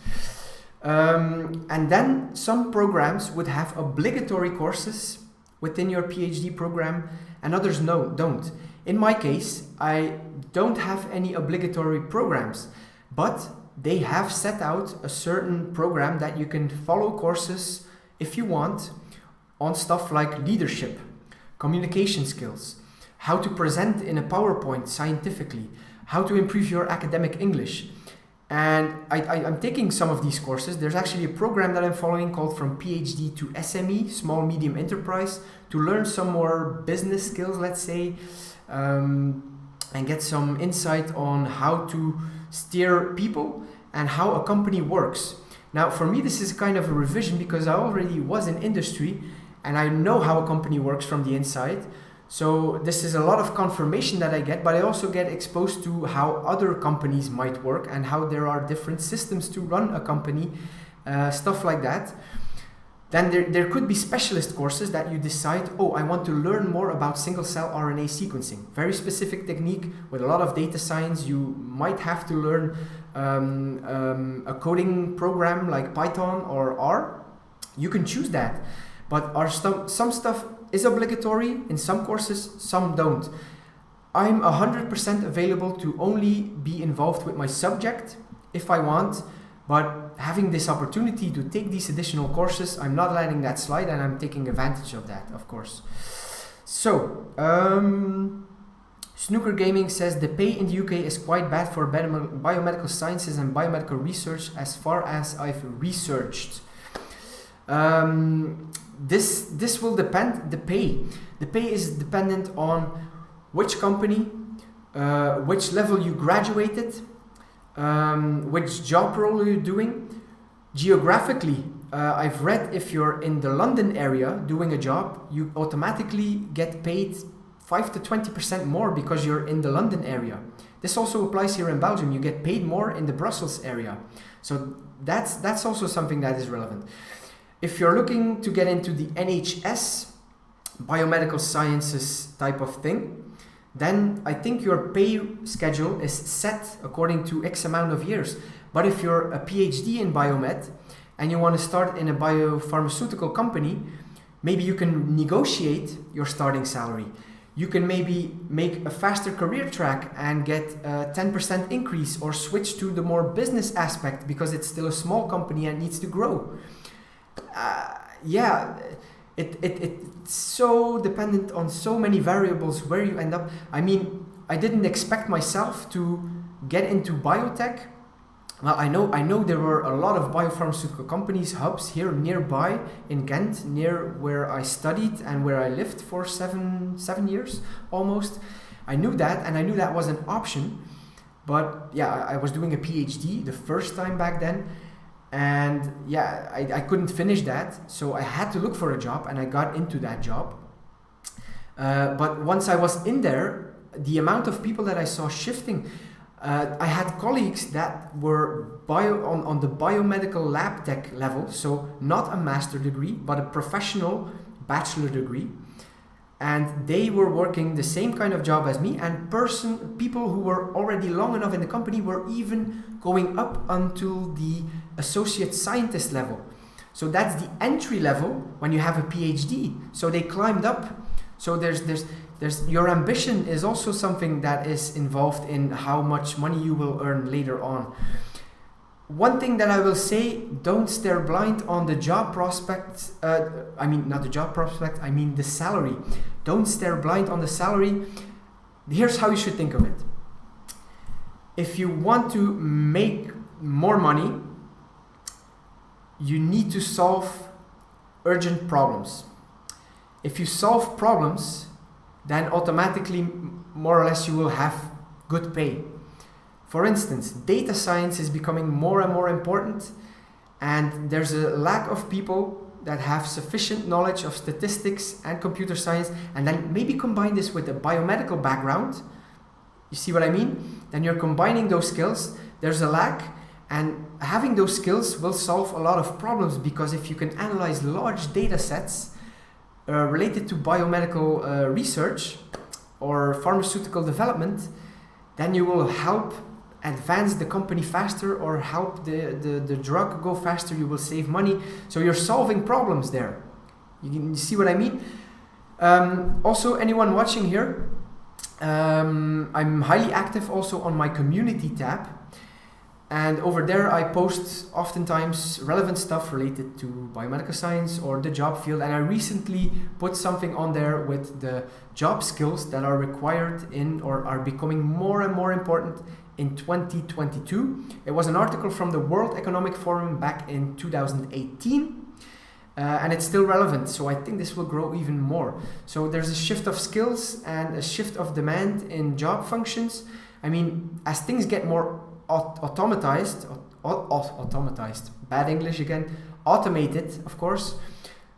Speaker 1: And then some programs would have obligatory courses within your PhD program and others don't. In my case, I don't have any obligatory programs, but they have set out a certain program that you can follow courses if you want on stuff like leadership, communication skills, how to present in a PowerPoint scientifically, how to improve your academic English. And I'm taking some of these courses. There's actually a program that I'm following called From PhD to SME, Small Medium Enterprise, to learn some more business skills, let's say, and get some insight on how to steer people and how a company works. Now, for me, this is kind of a revision because I already was in industry and I know how a company works from the inside. So this is a lot of confirmation that I get, but I also get exposed to how other companies might work and how there are different systems to run a company, stuff like that. Then there could be specialist courses that you decide, oh, I want to learn more about single-cell RNA sequencing. Very specific technique with a lot of data science. You might have to learn a coding program like Python or R. You can choose that. But some stuff is obligatory in some courses, some don't. I'm 100% available to only be involved with my subject if I want, but having this opportunity to take these additional courses, I'm not letting that slide and I'm taking advantage of that, of course. So, Snooker Gaming says the pay in the UK is quite bad for biomedical sciences and biomedical research as far as I've researched. This will depend, the pay is dependent on which company, which level you graduated, which job role you're doing. Geographically, I've read if you're in the London area doing a job, you automatically get paid 5 to 20% more because you're in the London area. This also applies here in Belgium. You get paid more in the Brussels area. So that's also something that is relevant. If you're looking to get into the NHS, biomedical sciences type of thing, then I think your pay schedule is set according to X amount of years. But if you're a PhD in Biomed and you want to start in a biopharmaceutical company, maybe you can negotiate your starting salary. You can maybe make a faster career track and get a 10% increase or switch to the more business aspect because it's still a small company and needs to grow. It's so dependent on so many variables where you end up. I mean, I didn't expect myself to get into biotech. Well, I know there were a lot of biopharmaceutical companies, hubs here nearby in Ghent, near where I studied and where I lived for seven years almost. I knew that, and I knew that was an option. But yeah, I was doing a PhD the first time back then. And yeah, I couldn't finish that, so I had to look for a job, and I got into that job. But once I was in there, the amount of people that I saw shifting, I had colleagues that were on the biomedical lab tech level, so not a master degree, but a professional bachelor degree. And they were working the same kind of job as me, and people who were already long enough in the company were even going up until the associate scientist level. So that's the entry level when you have a PhD. So they climbed up. So there's your ambition is also something that is involved in how much money you will earn later on. One thing that I will say, don't stare blind on the job prospect. Not the job prospect, I mean the salary. Don't stare blind on the salary. Here's how you should think of it. If you want to make more money, you need to solve urgent problems. If you solve problems, then automatically, more or less, you will have good pay. For instance, data science is becoming more and more important, and there's a lack of people that have sufficient knowledge of statistics and computer science, and then maybe combine this with a biomedical background. You see what I mean? Then you're combining those skills, there's a lack, And having those skills will solve a lot of problems, because if you can analyze large data sets related to biomedical research or pharmaceutical development, then you will help advance the company faster or help the drug go faster. You will save money. So you're solving problems there. You see what I mean? Also, anyone watching here, I'm highly active also on my community tab. And over there I post oftentimes relevant stuff related to biomedical science or the job field. And I recently put something on there with the job skills that are required in or are becoming more and more important in 2022. It was an article from the World Economic Forum back in 2018. And it's still relevant, so I think this will grow even more. So there's a shift of skills and a shift of demand in job functions. I mean, as things get more automatized, bad English again, automated, of course,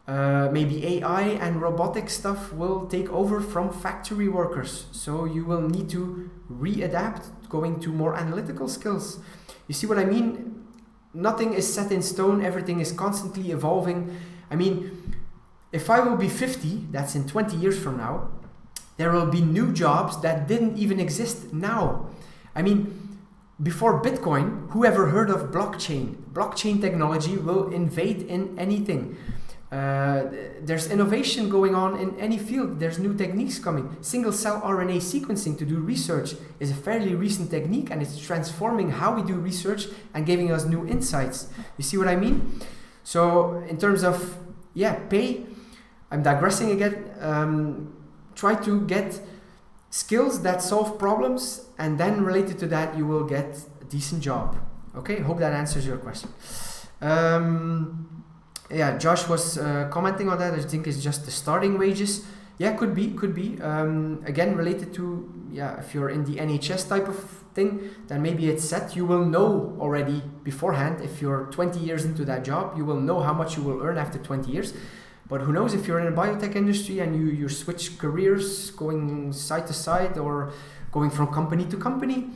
Speaker 1: maybe AI and robotic stuff will take over from factory workers. So you will need to readapt, going to more analytical skills. You see what I mean? Nothing is set in stone, everything is constantly evolving. I mean, if I will be 50, that's in 20 years from now, there will be new jobs that didn't even exist now. I mean, before Bitcoin, who ever heard of blockchain? Blockchain technology will invade in anything. There's innovation going on in any field. There's new techniques coming. Single-cell RNA sequencing to do research is a fairly recent technique, and it's transforming how we do research and giving us new insights. You see what I mean? So in terms of, pay, I'm digressing again. Try to get skills that solve problems, and then related to that, you will get a decent job. Okay, hope that answers your question. Josh was commenting on that. I think it's just the starting wages. Yeah, could be. Again, related to, if you're in the NHS type of thing, then maybe it's set. You will know already beforehand. If you're 20 years into that job, you will know how much you will earn after 20 years. But who knows, if you're in a biotech industry and you switch careers, going side to side or going from company to company,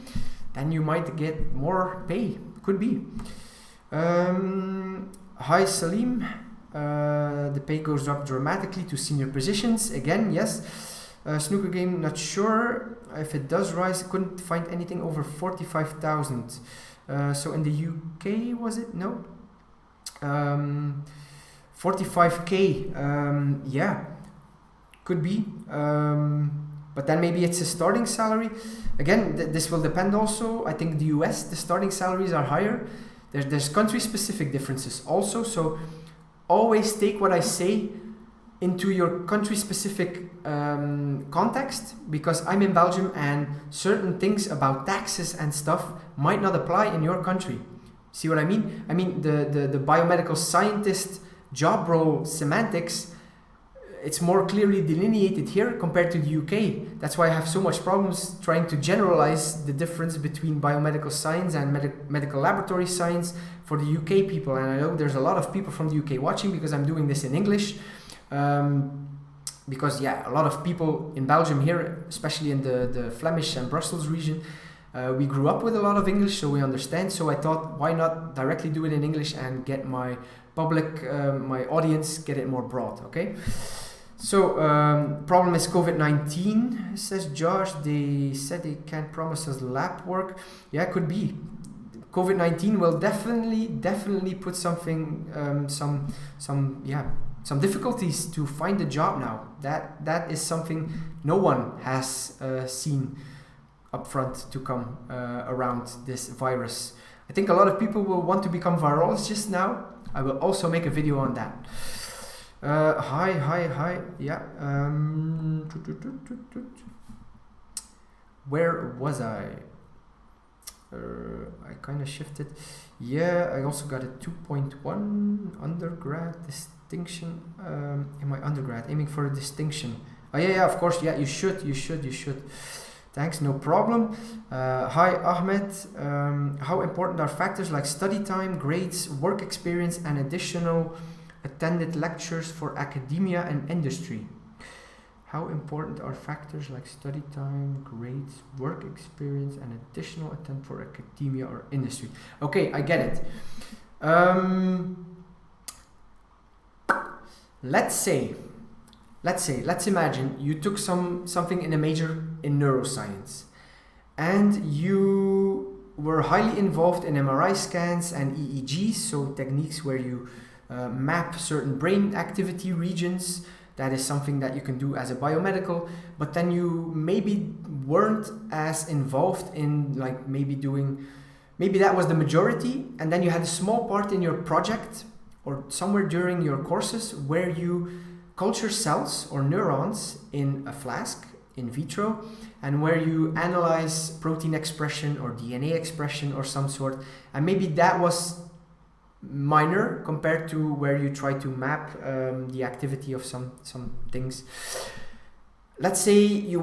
Speaker 1: then you might get more pay. Could be. Hi Salim, the pay goes up dramatically to senior positions. Again, yes. Snooker game, not sure if it does rise. Couldn't find anything over 45,000. So in the UK, was it? No. 45k, could be. But then maybe it's a starting salary. Again, this will depend also. I think the US, the starting salaries are higher. There's country-specific differences also, so always take what I say into your country-specific context, because I'm in Belgium and certain things about taxes and stuff might not apply in your country. See what I mean? I mean, the biomedical scientist job role semantics, it's more clearly delineated here compared to the UK. That's why I have so much problems trying to generalize the difference between biomedical science and medical laboratory science for the UK people. And I know there's a lot of people from the UK watching because I'm doing this in English. Because a lot of people in Belgium here, especially in the Flemish and Brussels region, we grew up with a lot of English, so we understand. So I thought, why not directly do it in English and get my public, my audience, get it more broad, okay? So, problem is COVID-19, says Josh. They said they can't promise us lab work. Yeah, could be. COVID-19 will definitely put some difficulties to find a job now. That is something no one has seen upfront to come around this virus. I think a lot of people will want to become virologists now. I will also make a video on that. Hi. Yeah. Where was I? I kind of shifted. Yeah, I also got a 2.1 undergrad distinction in my undergrad, aiming for a distinction. Oh yeah, of course. Yeah, you should. Thanks, no problem. Hi Ahmed. How important are factors like study time, grades, work experience, and additional attended lectures for academia and industry? How important are factors like study time, grades, work experience, and additional attempt for academia or industry? Okay, I get it. Let's imagine you took something in a major in neuroscience, and you were highly involved in MRI scans and EEGs, so techniques where you map certain brain activity regions. That is something that you can do as a biomedical, but then you maybe weren't as involved in like maybe that was the majority, and then you had a small part in your project or somewhere during your courses where you culture cells or neurons in a flask in vitro, and where you analyze protein expression or DNA expression or some sort, and maybe that was minor compared to where you try to map the activity of some things. Let's say you're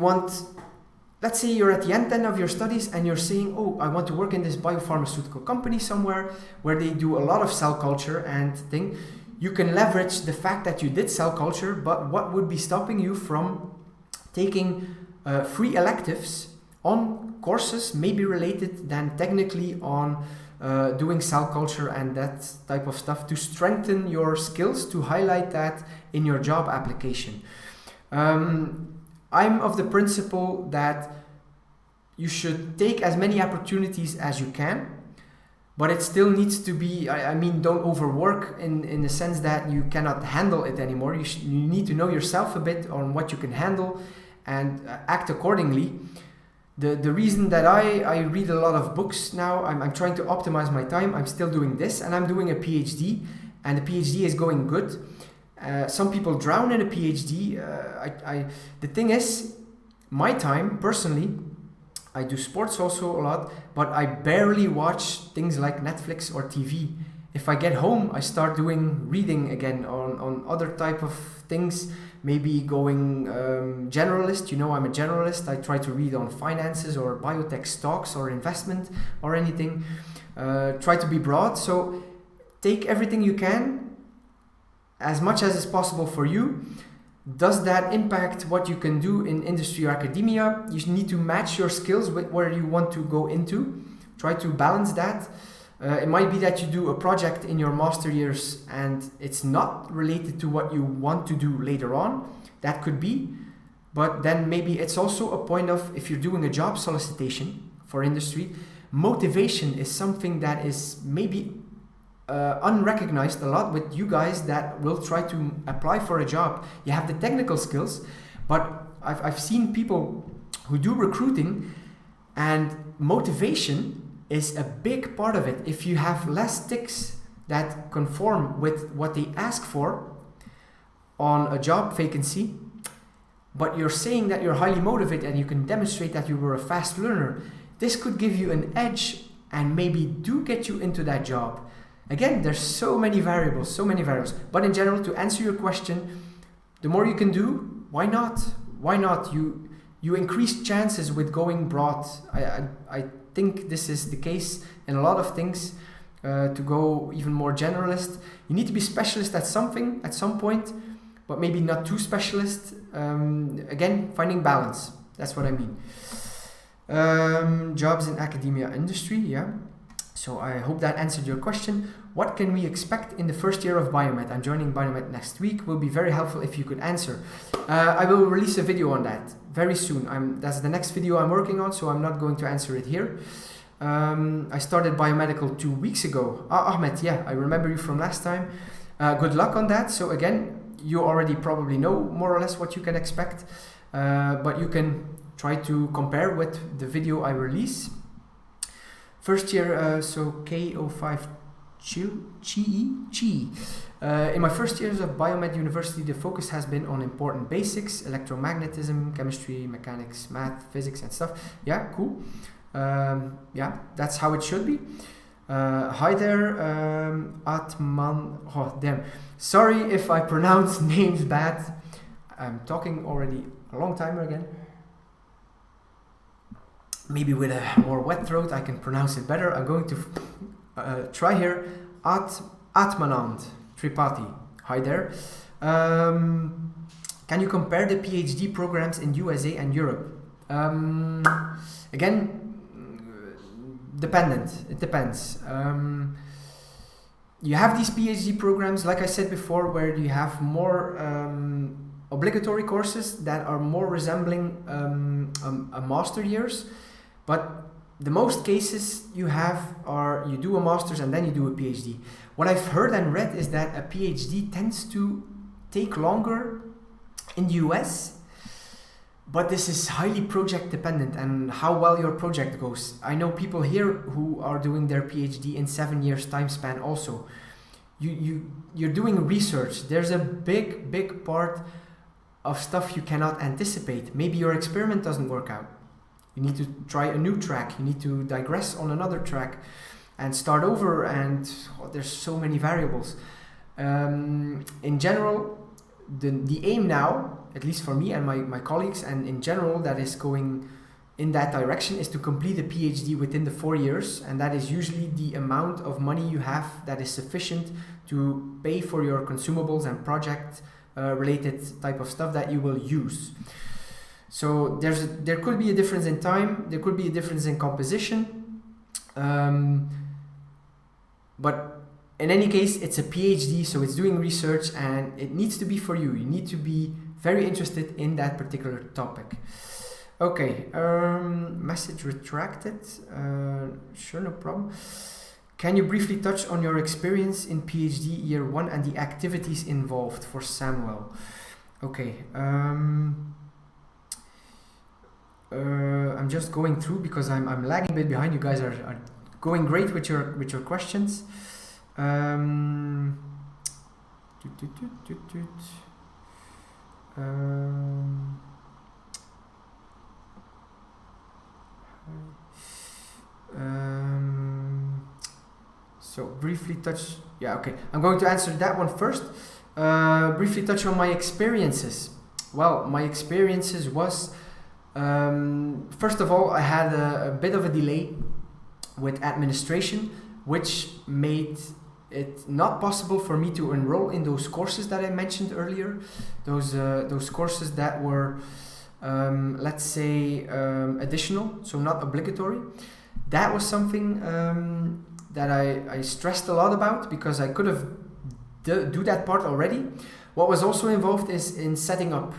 Speaker 1: at the end then of your studies and you're saying, oh, I want to work in this biopharmaceutical company somewhere where they do a lot of cell culture and thing. You can leverage the fact that you did cell culture, but what would be stopping you from taking free electives on courses maybe related than technically on doing cell culture and that type of stuff, to strengthen your skills, to highlight that in your job application. I'm of the principle that you should take as many opportunities as you can, but it still needs to be, I mean, don't overwork in the sense that you cannot handle it anymore. You need to know yourself a bit on what you can handle and act accordingly. The reason that I read a lot of books now, I'm trying to optimize my time. I'm still doing this, and I'm doing a PhD, and the PhD is going good. Some people drown in a PhD. The thing is, my time, personally, I do sports also a lot, but I barely watch things like Netflix or TV. If I get home, I start doing reading again on other type of things. Maybe going generalist, I'm a generalist. I try to read on finances or biotech stocks or investment or anything. Try to be broad. So take everything you can, as much as is possible for you. Does that impact what you can do in industry or academia? You need to match your skills with where you want to go into. Try to balance that. It might be that you do a project in your master years and it's not related to what you want to do later on. That could be. But then maybe it's also a point of, if you're doing a job solicitation for industry, motivation is something that is maybe unrecognized a lot with you guys that will try to apply for a job. You have the technical skills, but I've seen people who do recruiting, and motivation is a big part of it. If you have less ticks that conform with what they ask for on a job vacancy, but you're saying that you're highly motivated and you can demonstrate that you were a fast learner, this could give you an edge and maybe do get you into that job. Again, there's so many variables. But in general, to answer your question, the more you can do, why not? Why not? You increase chances with going broad. I think this is the case in a lot of things. To go even more generalist, you need to be specialist at something at some point, but maybe not too specialist. Again, finding balance. That's what I mean. Jobs in academia industry, yeah. So I hope that answered your question. What can we expect in the first year of Biomed? I'm joining Biomed next week. Will be very helpful if you could answer. I will release a video on that very soon. That's the next video I'm working on, so I'm not going to answer it here. I started Biomedical 2 weeks ago. Ahmed, yeah, I remember you from last time. Good luck on that. So again, you already probably know more or less what you can expect, but you can try to compare with the video I release. First year, so K05 Chi. In my first years of Biomed University, the focus has been on important basics, electromagnetism, chemistry, mechanics, math, physics and stuff. Yeah, cool. Yeah, that's how it should be. Hi there, Atman. Oh, damn. Sorry if I pronounce names bad. I'm talking already a long time again. Maybe with a more wet throat I can pronounce it better. I'm going to try here. Atmanand Tripathi. Hi there. can you compare the PhD programs in USA and Europe? Again, dependent. It depends. You have these PhD programs, like I said before, where you have more obligatory courses that are more resembling a master years, but the most cases you have are you do a master's and then you do a PhD. What I've heard and read is that a PhD tends to take longer in the US, but this is highly project dependent and how well your project goes. I know people here who are doing their PhD in 7 years time span also. You're doing research. There's a big part of stuff you cannot anticipate. Maybe your experiment doesn't work out. You need to try a new track. You need to digress on another track and start over, and there's so many variables. In general, the aim now, at least for me and my colleagues, and in general that is going in that direction, is to complete a PhD within the 4 years, and that is usually the amount of money you have that is sufficient to pay for your consumables and project related type of stuff that you will use. So there could be a difference in time, there could be a difference in composition, but in any case it's a PhD, so it's doing research and it needs to be for you. You need to be very interested in that particular topic. Okay, message retracted, sure, no problem. Can you briefly touch on your experience in PhD year 1 and the activities involved for Samuel? Okay, I'm just going through because I'm lagging a bit behind. You guys are going great with your questions. So briefly touch, yeah, okay. I'm going to answer that one first. Briefly touch on my experiences. Well, my experiences was, first of all, I had a bit of a delay with administration, which made it not possible for me to enroll in those courses that I mentioned earlier. Those courses that were, let's say, additional, so not obligatory. That was something that I stressed a lot about, because I could have do that part already. What was also involved is in setting up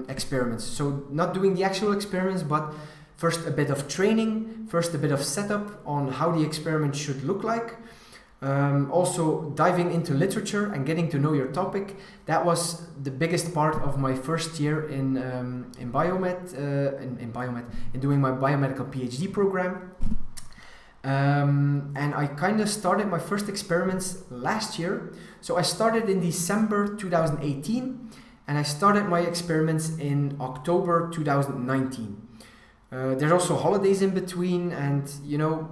Speaker 1: experiments. So not doing the actual experiments, but first a bit of training, first a bit of setup on how the experiment should look like. Also diving into literature and getting to know your topic. That was the biggest part of my first year in Biomed, in doing my biomedical PhD program. And I kind of started my first experiments last year. So I started in December 2018 and I started my experiments in October 2019. There's also holidays in between, and you know,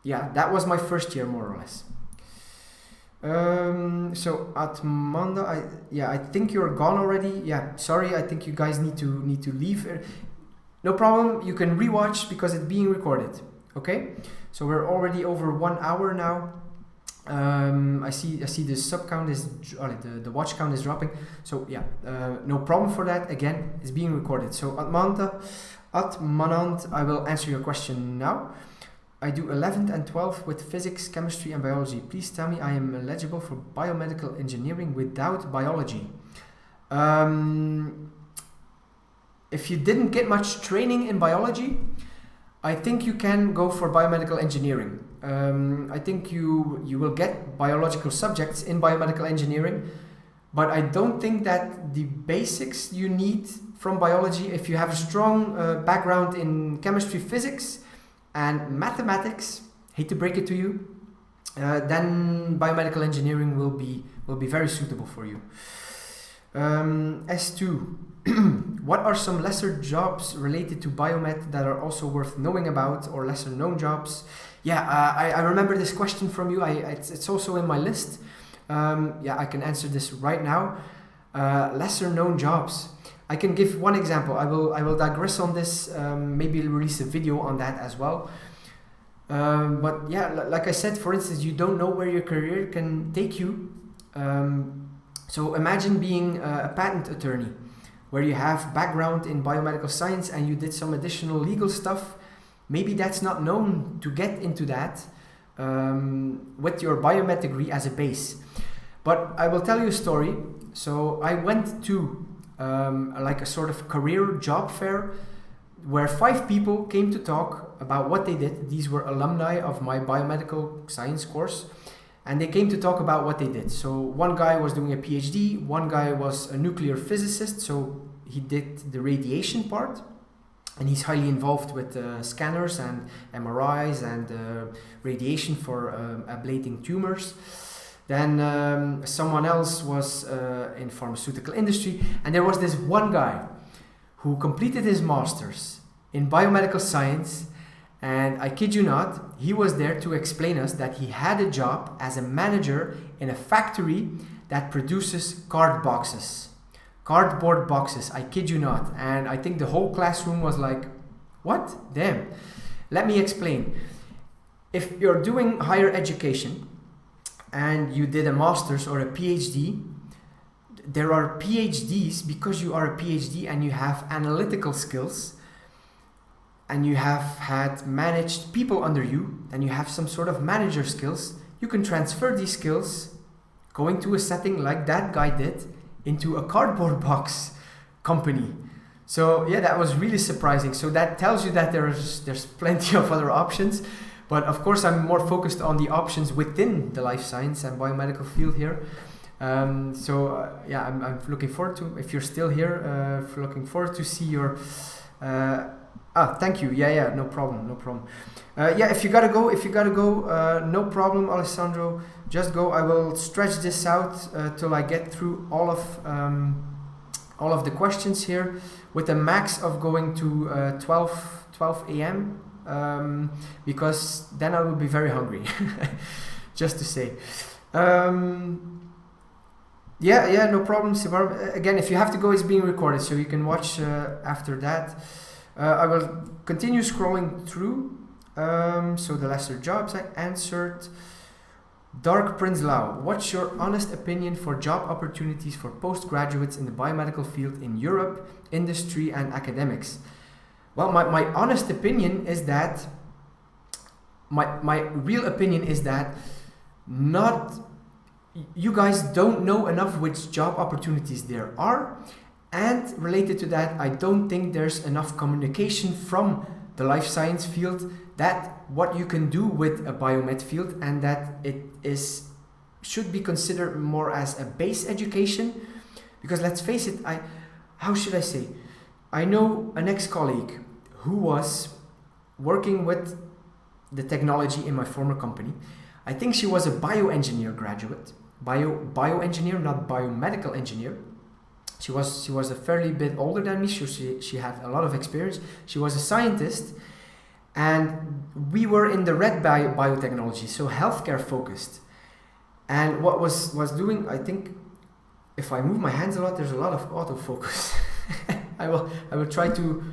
Speaker 1: yeah, that was my first year more or less. So Atmanda, I think you're gone already. Yeah, sorry, I think you guys need to leave. No problem, you can rewatch because it's being recorded. Okay, so we're already over 1 hour now. I see the sub count is, the watch count is dropping. So yeah, no problem for that. Again, it's being recorded. So Atmanand, I will answer your question now. I do 11th and 12th with physics, chemistry and biology. Please tell me I am eligible for biomedical engineering without biology. If you didn't get much training in biology, I think you can go for biomedical engineering. I think you will get biological subjects in biomedical engineering, but I don't think that the basics you need from biology, if you have a strong background in chemistry, physics and mathematics, hate to break it to you, then biomedical engineering will be very suitable for you. S2. What are some lesser jobs related to Biomed that are also worth knowing about, or lesser known jobs? Yeah, I remember this question from you. It's also in my list. Yeah, I can answer this right now. Lesser known jobs. I can give one example. I will digress on this. Maybe release a video on that as well. But yeah, like I said, for instance, you don't know where your career can take you. So imagine being a patent attorney, where you have background in biomedical science and you did some additional legal stuff. Maybe that's not known to get into that with your biomed degree as a base. But I will tell you a story. So I went to like a sort of career job fair where 5 people came to talk about what they did. These were alumni of my biomedical science course, and they came to talk about what they did. So one guy was doing a PhD, one guy was a nuclear physicist, so he did the radiation part, and he's highly involved with scanners and MRIs and radiation for ablating tumors. Then someone else was in pharmaceutical industry, and there was this one guy who completed his master's in biomedical science, and I kid you not, he was there to explain us that he had a job as a manager in a factory that produces cardboard boxes, I kid you not. And I think the whole classroom was like, what? Damn. Let me explain. If you're doing higher education and you did a master's or a PhD, there are PhDs because you are a PhD and you have analytical skills and you have had managed people under you and you have some sort of manager skills. You can transfer these skills going to a setting like that guy did into a cardboard box company. So yeah, that was really surprising. So that tells you that there's plenty of other options. But of course, I'm more focused on the options within the life science and biomedical field here. Yeah, I'm looking forward to, if you're still here, looking forward to see your, thank you. Yeah, no problem. Yeah, if you gotta go, no problem, Alessandro, just go. I will stretch this out till I get through all of the questions here with a max of going to 12 a.m. Because then I will be very hungry, just to say. Yeah, no problem, Sibar. Again, if you have to go, it's being recorded, so you can watch after that. I will continue scrolling through. So the lesser jobs I answered. Dark Prince Lau, what's your honest opinion for job opportunities for postgraduates in the biomedical field in Europe, industry and academics? Well, my honest opinion is that, my real opinion is that you guys don't know enough which job opportunities there are, and related to that, I don't think there's enough communication from the life science field that what you can do with a biomed field, and that it should be considered more as a base education. Because let's face it, how should I say? I know an ex-colleague who was working with the technology in my former company. I think she was a bioengineer graduate. Bioengineer, not biomedical engineer. She was a fairly bit older than me, so she had a lot of experience. She was a scientist, and we were in the red biotechnology, so healthcare focused. And what was doing, I think, if I move my hands a lot, there's a lot of autofocus. I will try to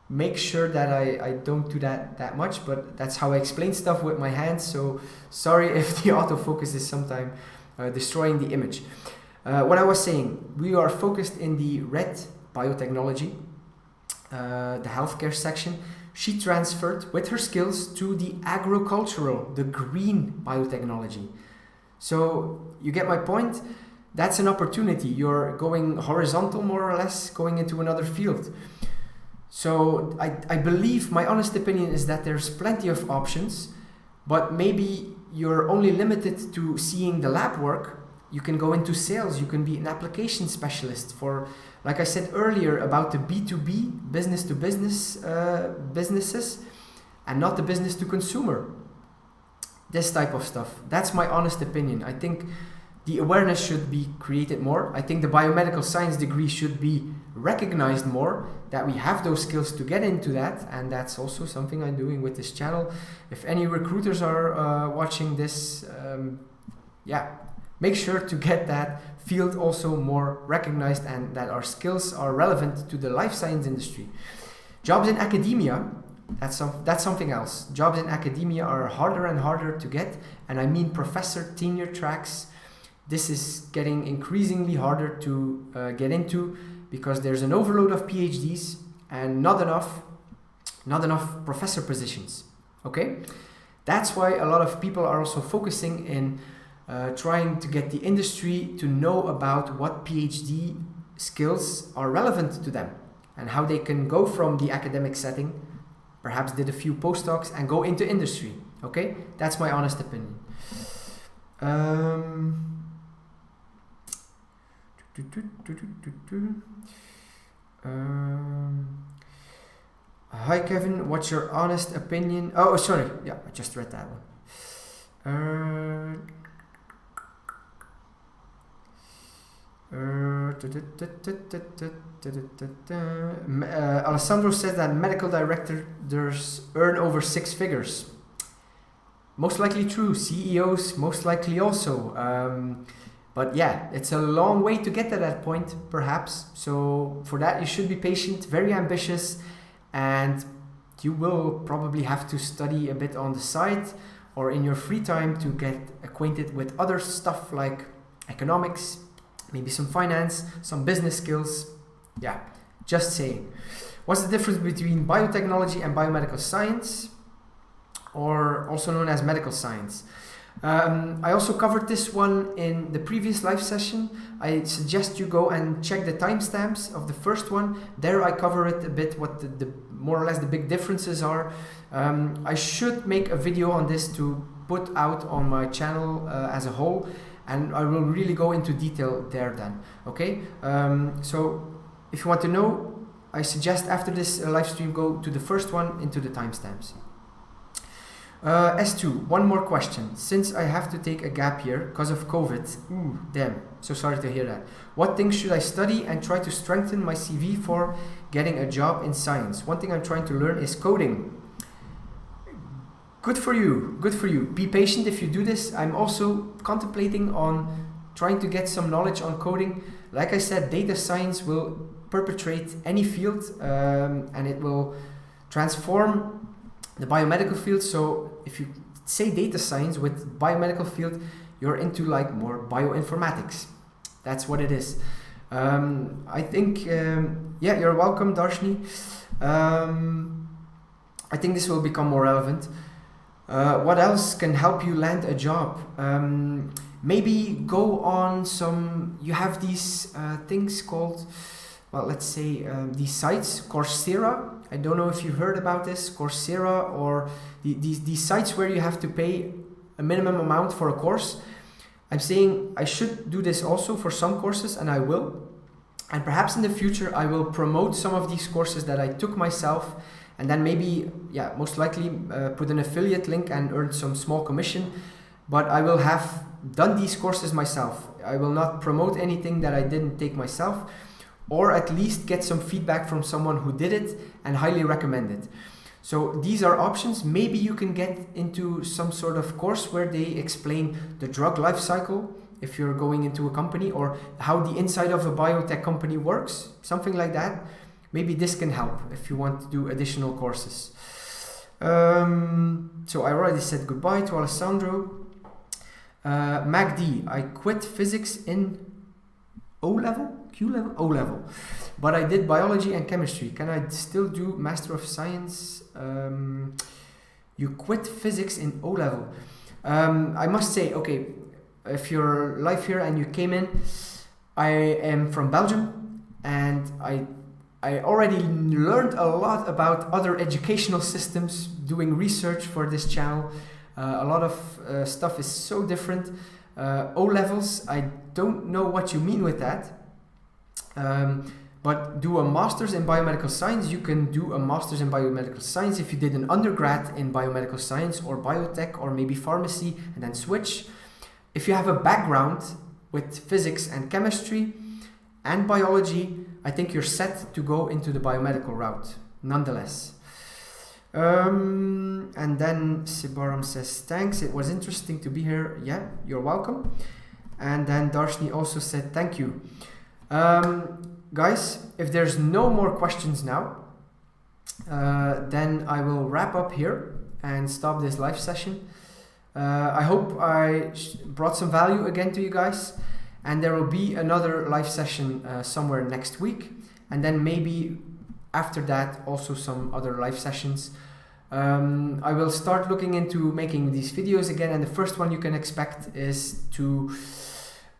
Speaker 1: make sure that I don't do that much, but that's how I explain stuff with my hands, so sorry if the autofocus is sometimes destroying the image. What I was saying, we are focused in the red biotechnology, the healthcare section. She transferred with her skills to the agricultural, the green biotechnology. So you get my point? That's an opportunity. You're going horizontal, more or less, going into another field. So I believe, my honest opinion is that there's plenty of options, but maybe you're only limited to seeing the lab work. You can go into sales, you can be an application specialist for, like I said earlier, about the B2B, business to business businesses, and not the business to consumer. This type of stuff. That's my honest opinion. I think the awareness should be created more. I think the biomedical science degree should be recognized more, that we have those skills to get into that, and that's also something I'm doing with this channel. If any recruiters are watching this, make sure to get that field also more recognized, and that our skills are relevant to the life science industry. Jobs in academia, that's something else. Jobs in academia are harder and harder to get, and I mean professor tenure tracks. this is getting increasingly harder to get into because there's an overload of PhDs and not enough professor positions. Okay, that's why a lot of people are also focusing in trying to get the industry to know about what PhD skills are relevant to them and how they can go from the academic setting, perhaps did a few postdocs, and go into industry. Okay, that's my honest opinion. Hi Kevin, what's your honest opinion? Oh, sorry, yeah, I just read that one. Alessandro says that medical directors earn over 6 figures. Most likely true. CEOs most likely also. But yeah, it's a long way to get to that point, perhaps. So for that, you should be patient, very ambitious, and you will probably have to study a bit on the side or in your free time to get acquainted with other stuff like economics, maybe some finance, some business skills. Yeah, just saying. What's the difference between biotechnology and biomedical science, or also known as medical science? I also covered this one in the previous live session. I suggest you go and check the timestamps of the first one. There I cover it a bit, what the more or less the big differences are. I should make a video on this to put out on my channel as a whole, and I will really go into detail there then. Okay, so if you want to know, I suggest after this live stream go to the first one into the timestamps. S2, one more question. Since I have to take a gap year because of COVID, damn, so sorry to hear that. What things should I study and try to strengthen my CV for getting a job in science? One thing I'm trying to learn is coding. Good for you, good for you. Be patient if you do this. I'm also contemplating on trying to get some knowledge on coding. Like I said, data science will perpetrate any field and it will transform the biomedical field. So if you say data science with biomedical field, you're into like more bioinformatics. That's what it is. I think, yeah, you're welcome, Darshni. I think this will become more relevant. What else can help you land a job? Maybe go on some, you have these things called, well, let's say these sites, Coursera. I don't know if you heard about this, Coursera, or these sites where you have to pay a minimum amount for a course. I'm saying I should do this also for some courses, and I will. And perhaps in the future I will promote some of these courses that I took myself, and then maybe, yeah, most likely put an affiliate link and earn some small commission. But I will have done these courses myself. I will not promote anything that I didn't take myself, or at least get some feedback from someone who did it and highly recommend it. So these are options. Maybe you can get into some sort of course where they explain the drug life cycle if you're going into a company, or how the inside of a biotech company works, something like that. Maybe this can help if you want to do additional courses. So I already said goodbye to Alessandro. MacD, I quit physics in O-level? Q-level? O-level. But I did biology and chemistry. Can I still do Master of Science? You quit physics in O-level. I must say, okay, if you're live here and you came in, I am from Belgium, and I already learned a lot about other educational systems doing research for this channel. A lot of stuff is so different. O-levels, I don't know what you mean with that. But do a master's in biomedical science. You can do a master's in biomedical science if you did an undergrad in biomedical science or biotech or maybe pharmacy and then switch. If you have a background with physics and chemistry and biology, I think you're set to go into the biomedical route nonetheless. And then Sibaram says, thanks, it was interesting to be here. Yeah, you're welcome. And then Darshni also said, thank you. Guys, if there's no more questions now, then I will wrap up here and stop this live session. I hope I brought some value again to you guys, and there will be another live session somewhere next week, and then maybe after that also some other live sessions. I will start looking into making these videos again, and the first one you can expect is to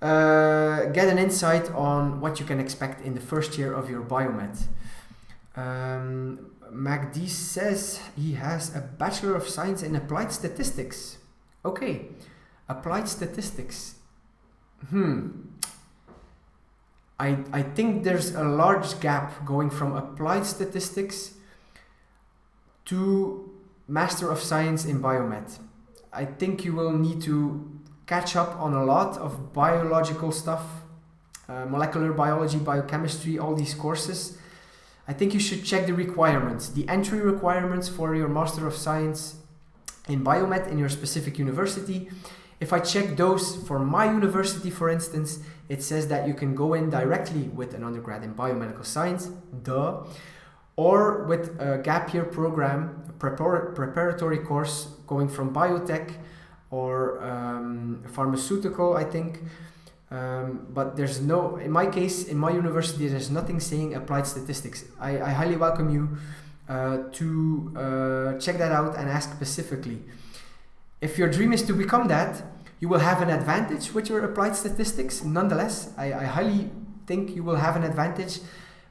Speaker 1: get an insight on what you can expect in the first year of your Biomed. MacD says he has a Bachelor of Science in Applied Statistics. Okay, applied statistics. I think there's a large gap going from applied statistics to Master of Science in Biomed. I think you will need to catch up on a lot of biological stuff, molecular biology, biochemistry, all these courses. I think you should check the requirements, the entry requirements for your Master of Science in Biomed in your specific university. If I check those for my university, for instance, it says that you can go in directly with an undergrad in biomedical science, or with a gap year program, a preparatory course going from biotech or pharmaceutical, I think. But there's no, in my case, in my university, there's nothing saying applied statistics. I highly welcome you to check that out and ask specifically. If your dream is to become that, you will have an advantage with your applied statistics. Nonetheless, I highly think you will have an advantage.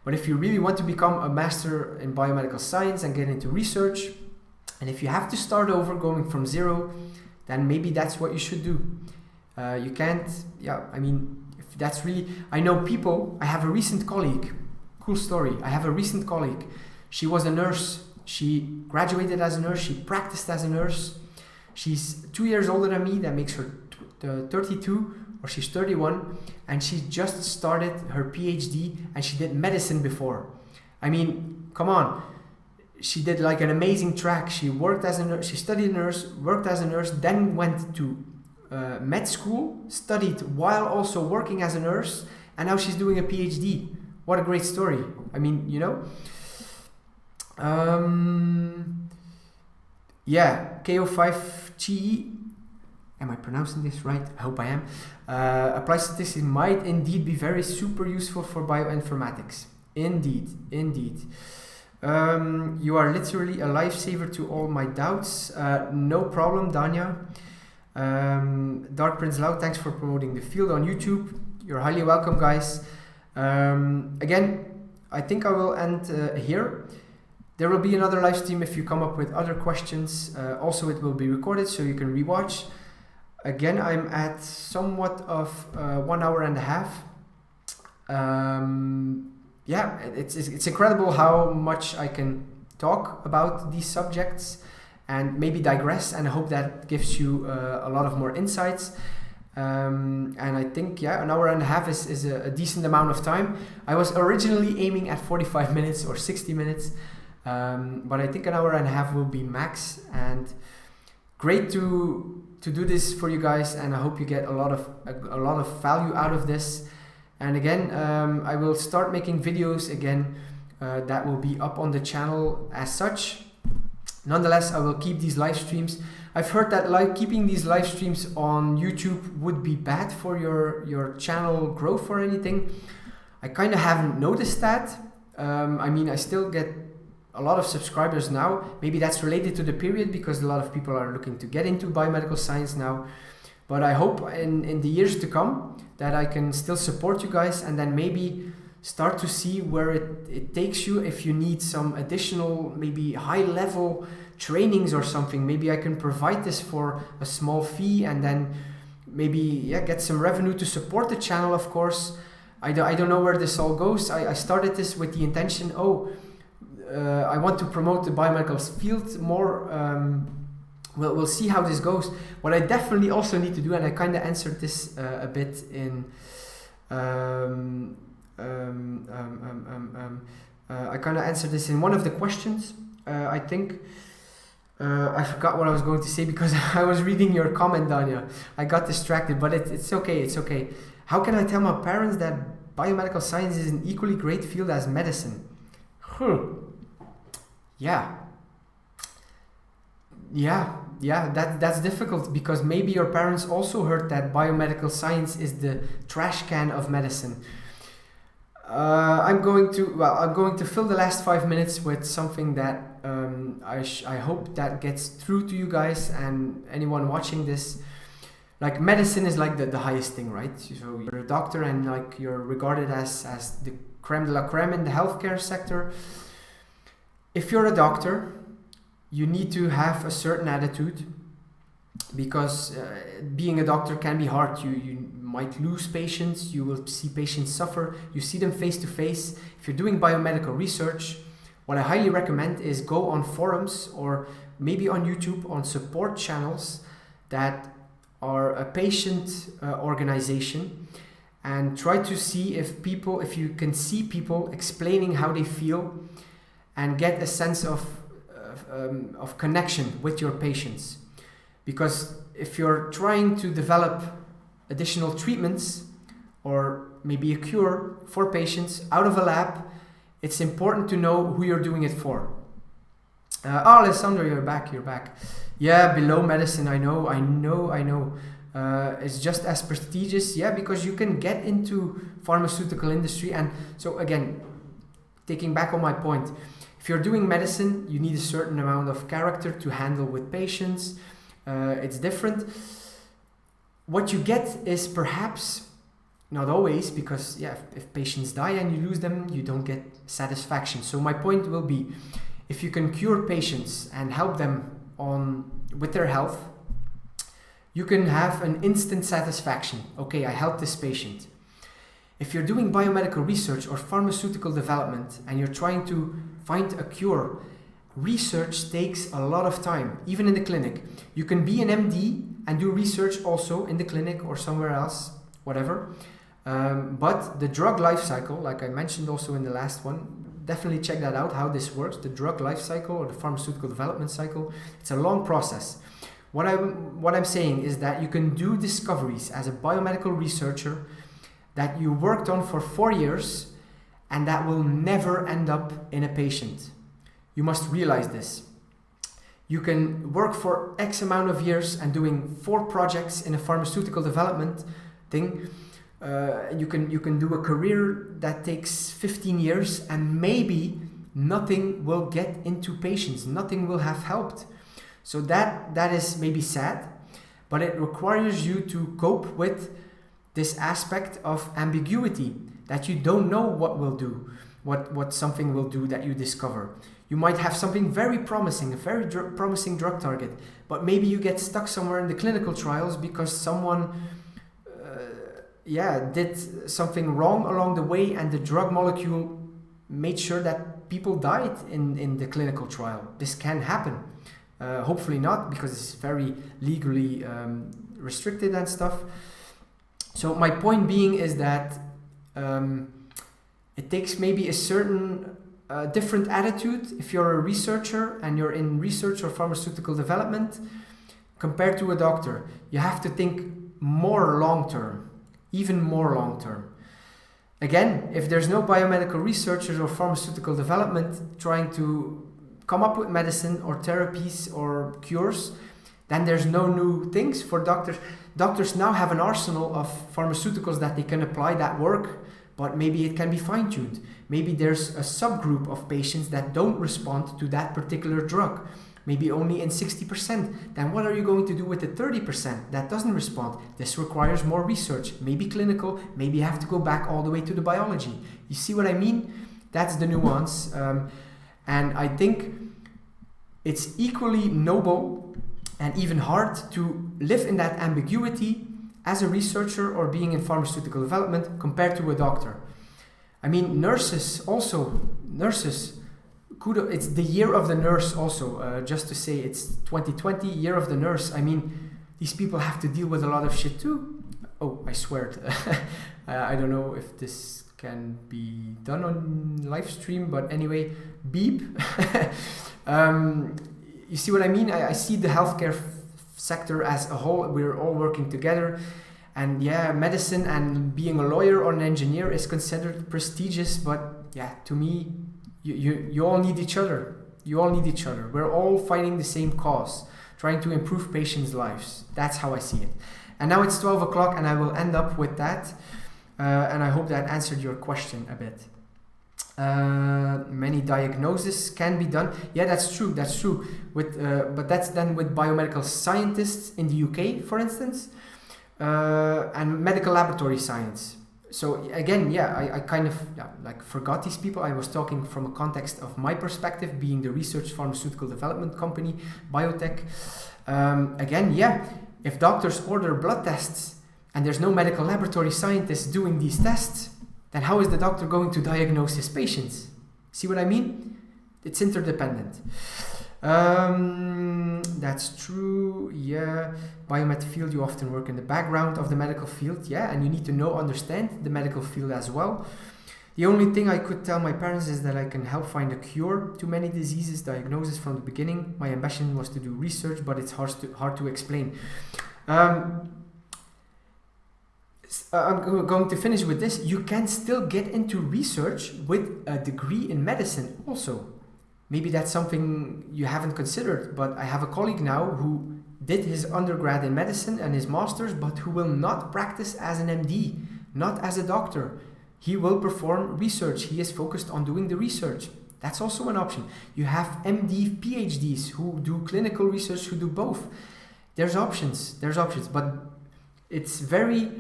Speaker 1: But if you really want to become a master in biomedical science and get into research, and if you have to start over going from zero, then maybe that's what you should do. You can't, if that's really, I know people, I have a recent colleague, cool story, I have a recent colleague, she was a nurse, she graduated as a nurse, she practiced as a nurse, she's 2 years older than me, that makes her 32, or she's 31, and she just started her PhD, and she did medicine before. I mean, come on, she did like an amazing track. She worked as a nurse, she studied nurse, worked as a nurse, then went to med school, studied while also working as a nurse, and now she's doing a PhD. What a great story. I mean, you know. KO5GE, am I pronouncing this right? I hope I am. Applied statistics might indeed be very super useful for bioinformatics. Indeed. You are literally a lifesaver to all my doubts. No problem, Danya. Dark Prince Loud, thanks for promoting the field on YouTube. You're highly welcome, guys. Again, I think I will end here. There will be another live stream if you come up with other questions. Also, it will be recorded so you can rewatch. Again, I'm at somewhat of 1 hour and a half. It's incredible how much I can talk about these subjects and maybe digress, and I hope that gives you a lot of more insights. And I think, an hour and a half is a decent amount of time. I was originally aiming at 45 minutes or 60 minutes, but I think an hour and a half will be max, and great to do this for you guys, and I hope you get a lot of value out of this. And again, I will start making videos again that will be up on the channel as such. Nonetheless, I will keep these live streams. I've heard that keeping these live streams on YouTube would be bad for your channel growth or anything. I kind of haven't noticed that. I mean, I still get a lot of subscribers now. Maybe that's related to the period because a lot of people are looking to get into biomedical science now. But I hope in the years to come that I can still support you guys, and then maybe start to see where it takes you. If you need some additional, maybe high level trainings or something, maybe I can provide this for a small fee, and then maybe get some revenue to support the channel, of course. I don't know where this all goes. I started this with the intention, I want to promote the biomedical field more. We'll see how this goes. What I definitely also need to do, and I kind of answered this a bit in I kind of answered this in one of the questions. I think I forgot what I was going to say because I was reading your comment, Danya. I got distracted, but it's okay. It's okay. How can I tell my parents that biomedical science is an equally great field as medicine? Yeah, yeah, that's difficult, because maybe your parents also heard that biomedical science is the trash can of medicine. I'm going to fill the last 5 minutes with something that I hope that gets through to you guys and anyone watching this. Like, medicine is like the highest thing, right? So you're a doctor and like you're regarded as the creme de la creme in the healthcare sector. If you're a doctor, you need to have a certain attitude, because being a doctor can be hard. You might lose patients, you will see patients suffer, you see them face to face. If you're doing biomedical research, what I highly recommend is go on forums or maybe on YouTube on support channels that are a patient organization, and try to see if you can see people explaining how they feel and get a sense of connection with your patients. Because if you're trying to develop additional treatments or maybe a cure for patients out of a lab, it's important to know who you're doing it for. Alessandro, you're back. Yeah, below medicine, I know. It's just as prestigious, yeah, because you can get into pharmaceutical industry. And so again, taking back on my point, if you're doing medicine, you need a certain amount of character to handle with patients. It's different. What you get is perhaps, not always, because yeah, if patients die and you lose them, you don't get satisfaction. So my point will be, if you can cure patients and help them with their health, you can have an instant satisfaction. Okay, I helped this patient. If you're doing biomedical research or pharmaceutical development and you're trying to find a cure, research takes a lot of time, even in the clinic. You can be an MD and do research also in the clinic or somewhere else, whatever. But the drug life cycle, like I mentioned also in the last one, definitely check that out, how this works. The drug life cycle or the pharmaceutical development cycle, it's a long process. What I'm saying is that you can do discoveries as a biomedical researcher that you worked on for 4 years and that will never end up in a patient. You must realize this. You can work for X amount of years and doing 4 projects in a pharmaceutical development thing. You can do a career that takes 15 years and maybe nothing will get into patients, nothing will have helped. So that is maybe sad, but it requires you to cope with this aspect of ambiguity, that you don't know what will do, what something will do that you discover. You might have something very promising, a very promising drug target, but maybe you get stuck somewhere in the clinical trials because someone did something wrong along the way and the drug molecule made sure that people died in the clinical trial. This can happen. Hopefully not, because it's very legally restricted and stuff. So my point being is that it takes maybe a certain different attitude if you're a researcher and you're in research or pharmaceutical development compared to a doctor. You have to think more long-term, even more long-term. Again, if there's no biomedical researchers or pharmaceutical development trying to come up with medicine or therapies or cures, then there's no new things for doctors. Doctors now have an arsenal of pharmaceuticals that they can apply that work, but maybe it can be fine-tuned. Maybe there's a subgroup of patients that don't respond to that particular drug, maybe only in 60%. Then what are you going to do with the 30% that doesn't respond? This requires more research, maybe clinical, maybe you have to go back all the way to the biology. You see what I mean? That's the nuance. And I think it's equally noble and even hard to live in that ambiguity as a researcher or being in pharmaceutical development compared to a doctor. I mean, nurses, it's the year of the nurse also, just to say it's 2020, year of the nurse. I mean, these people have to deal with a lot of shit too. Oh, I swear. I don't know if this can be done on live stream, but anyway, beep. You see what I mean? I see the healthcare sector as a whole. We're all working together, and yeah, medicine and being a lawyer or an engineer is considered prestigious, but yeah, to me, you all need each other. You all need each other. We're all fighting the same cause, trying to improve patients' lives. That's how I see it. And now it's 12 o'clock and I will end up with that. And I hope that answered your question a bit. Many diagnoses can be done. Yeah, that's true. With, but that's done with biomedical scientists in the UK, for instance, and medical laboratory science. So again, yeah, I kind of like forgot these people. I was talking from a context of my perspective, being the research pharmaceutical development company, biotech. Again, yeah, if doctors order blood tests and there's no medical laboratory scientists doing these tests, then how is the doctor going to diagnose his patients? See what I mean? It's interdependent. That's true, yeah. Biomed field, you often work in the background of the medical field, yeah, and you need to understand the medical field as well. The only thing I could tell my parents is that I can help find a cure to many diseases, diagnosis from the beginning. My ambition was to do research, but it's hard to explain. I'm going to finish with this. You can still get into research with a degree in medicine also. Maybe that's something you haven't considered, but I have a colleague now who did his undergrad in medicine and his master's, but who will not practice as an MD, not as a doctor. He will perform research. He is focused on doing the research. That's also an option. You have MD PhDs who do clinical research, who do both. There's options, but it's very,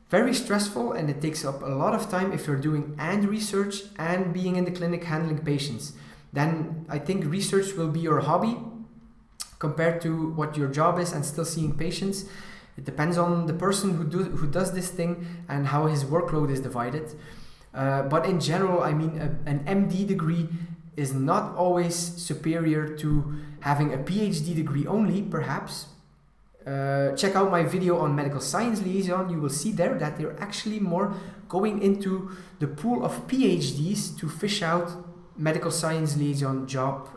Speaker 1: very stressful and it takes up a lot of time if you're doing and research and being in the clinic handling patients. Then I think research will be your hobby compared to what your job is and still seeing patients. It depends on the person who does this thing and how his workload is divided. But in general, I mean, an MD degree is not always superior to having a PhD degree only, perhaps. Check out my video on medical science liaison. You will see there that they're actually more going into the pool of PhDs to fish out medical science liaison job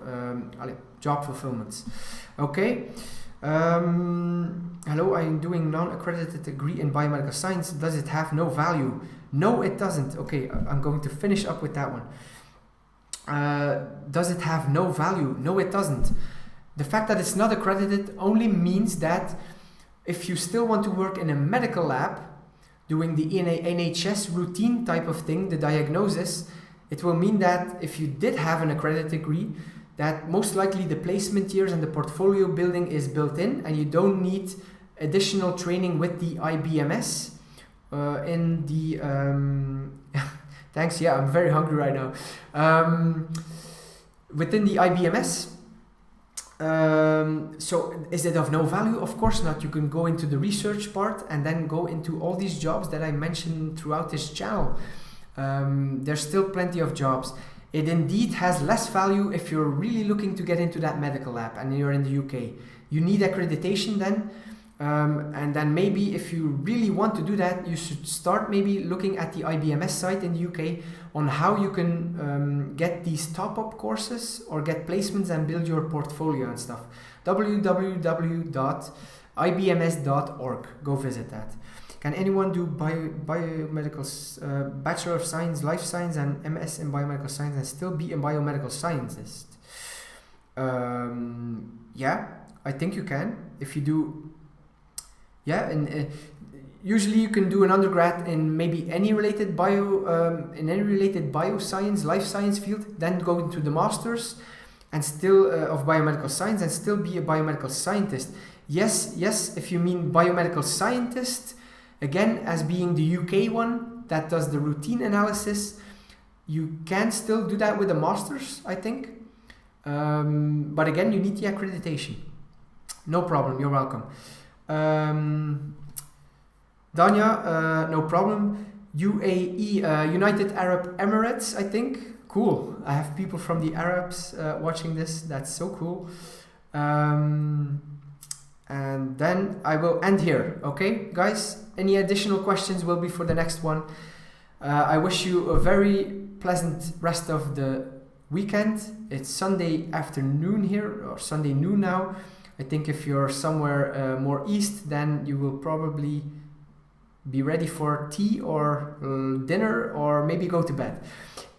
Speaker 1: fulfillments. Okay. Hello, I'm doing non-accredited degree in biomedical science. Does it have no value? No, it doesn't. Okay, I'm going to finish up with that one. Does it have no value? No, it doesn't. The fact that it's not accredited only means that if you still want to work in a medical lab, doing the NHS routine type of thing, the diagnosis, it will mean that if you did have an accredited degree, that most likely the placement years and the portfolio building is built in and you don't need additional training with the IBMS in the... thanks, yeah, I'm very hungry right now. Within the IBMS. So is it of no value? Of course not. You can go into the research part and then go into all these jobs that I mentioned throughout this channel. There's still plenty of jobs. It indeed has less value if you're really looking to get into that medical lab and you're in the UK. You need accreditation then. And then maybe if you really want to do that, you should start maybe looking at the IBMS site in the UK on how you can get these top-up courses or get placements and build your portfolio and stuff. www.ibms.org. Go visit that. Can anyone do biomedical Bachelor of Science, Life Science and MS in Biomedical Science and still be a biomedical scientist? Yeah, I think you can. If you do, yeah, and usually you can do an undergrad in maybe any related bioscience, life science field, then go into the masters and still of biomedical science and still be a biomedical scientist. Yes, if you mean biomedical scientist, again, as being the UK one that does the routine analysis, you can still do that with a master's, I think. But again, you need the accreditation. No problem, you're welcome. Danya, no problem. UAE, United Arab Emirates, I think. Cool. I have people from the Arabs watching this. That's so cool. And then I will end here. Okay, guys? Any additional questions will be for the next one. I wish you a very pleasant rest of the weekend. It's Sunday afternoon here, or Sunday noon now. I think if you're somewhere more east, then you will probably be ready for tea or dinner or maybe go to bed.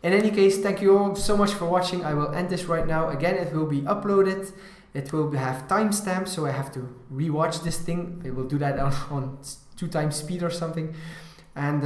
Speaker 1: In any case, thank you all so much for watching. I will end this right now. Again, it will be uploaded. It will have timestamps, so I have to rewatch this thing. It will do that on 2 times speed or something. And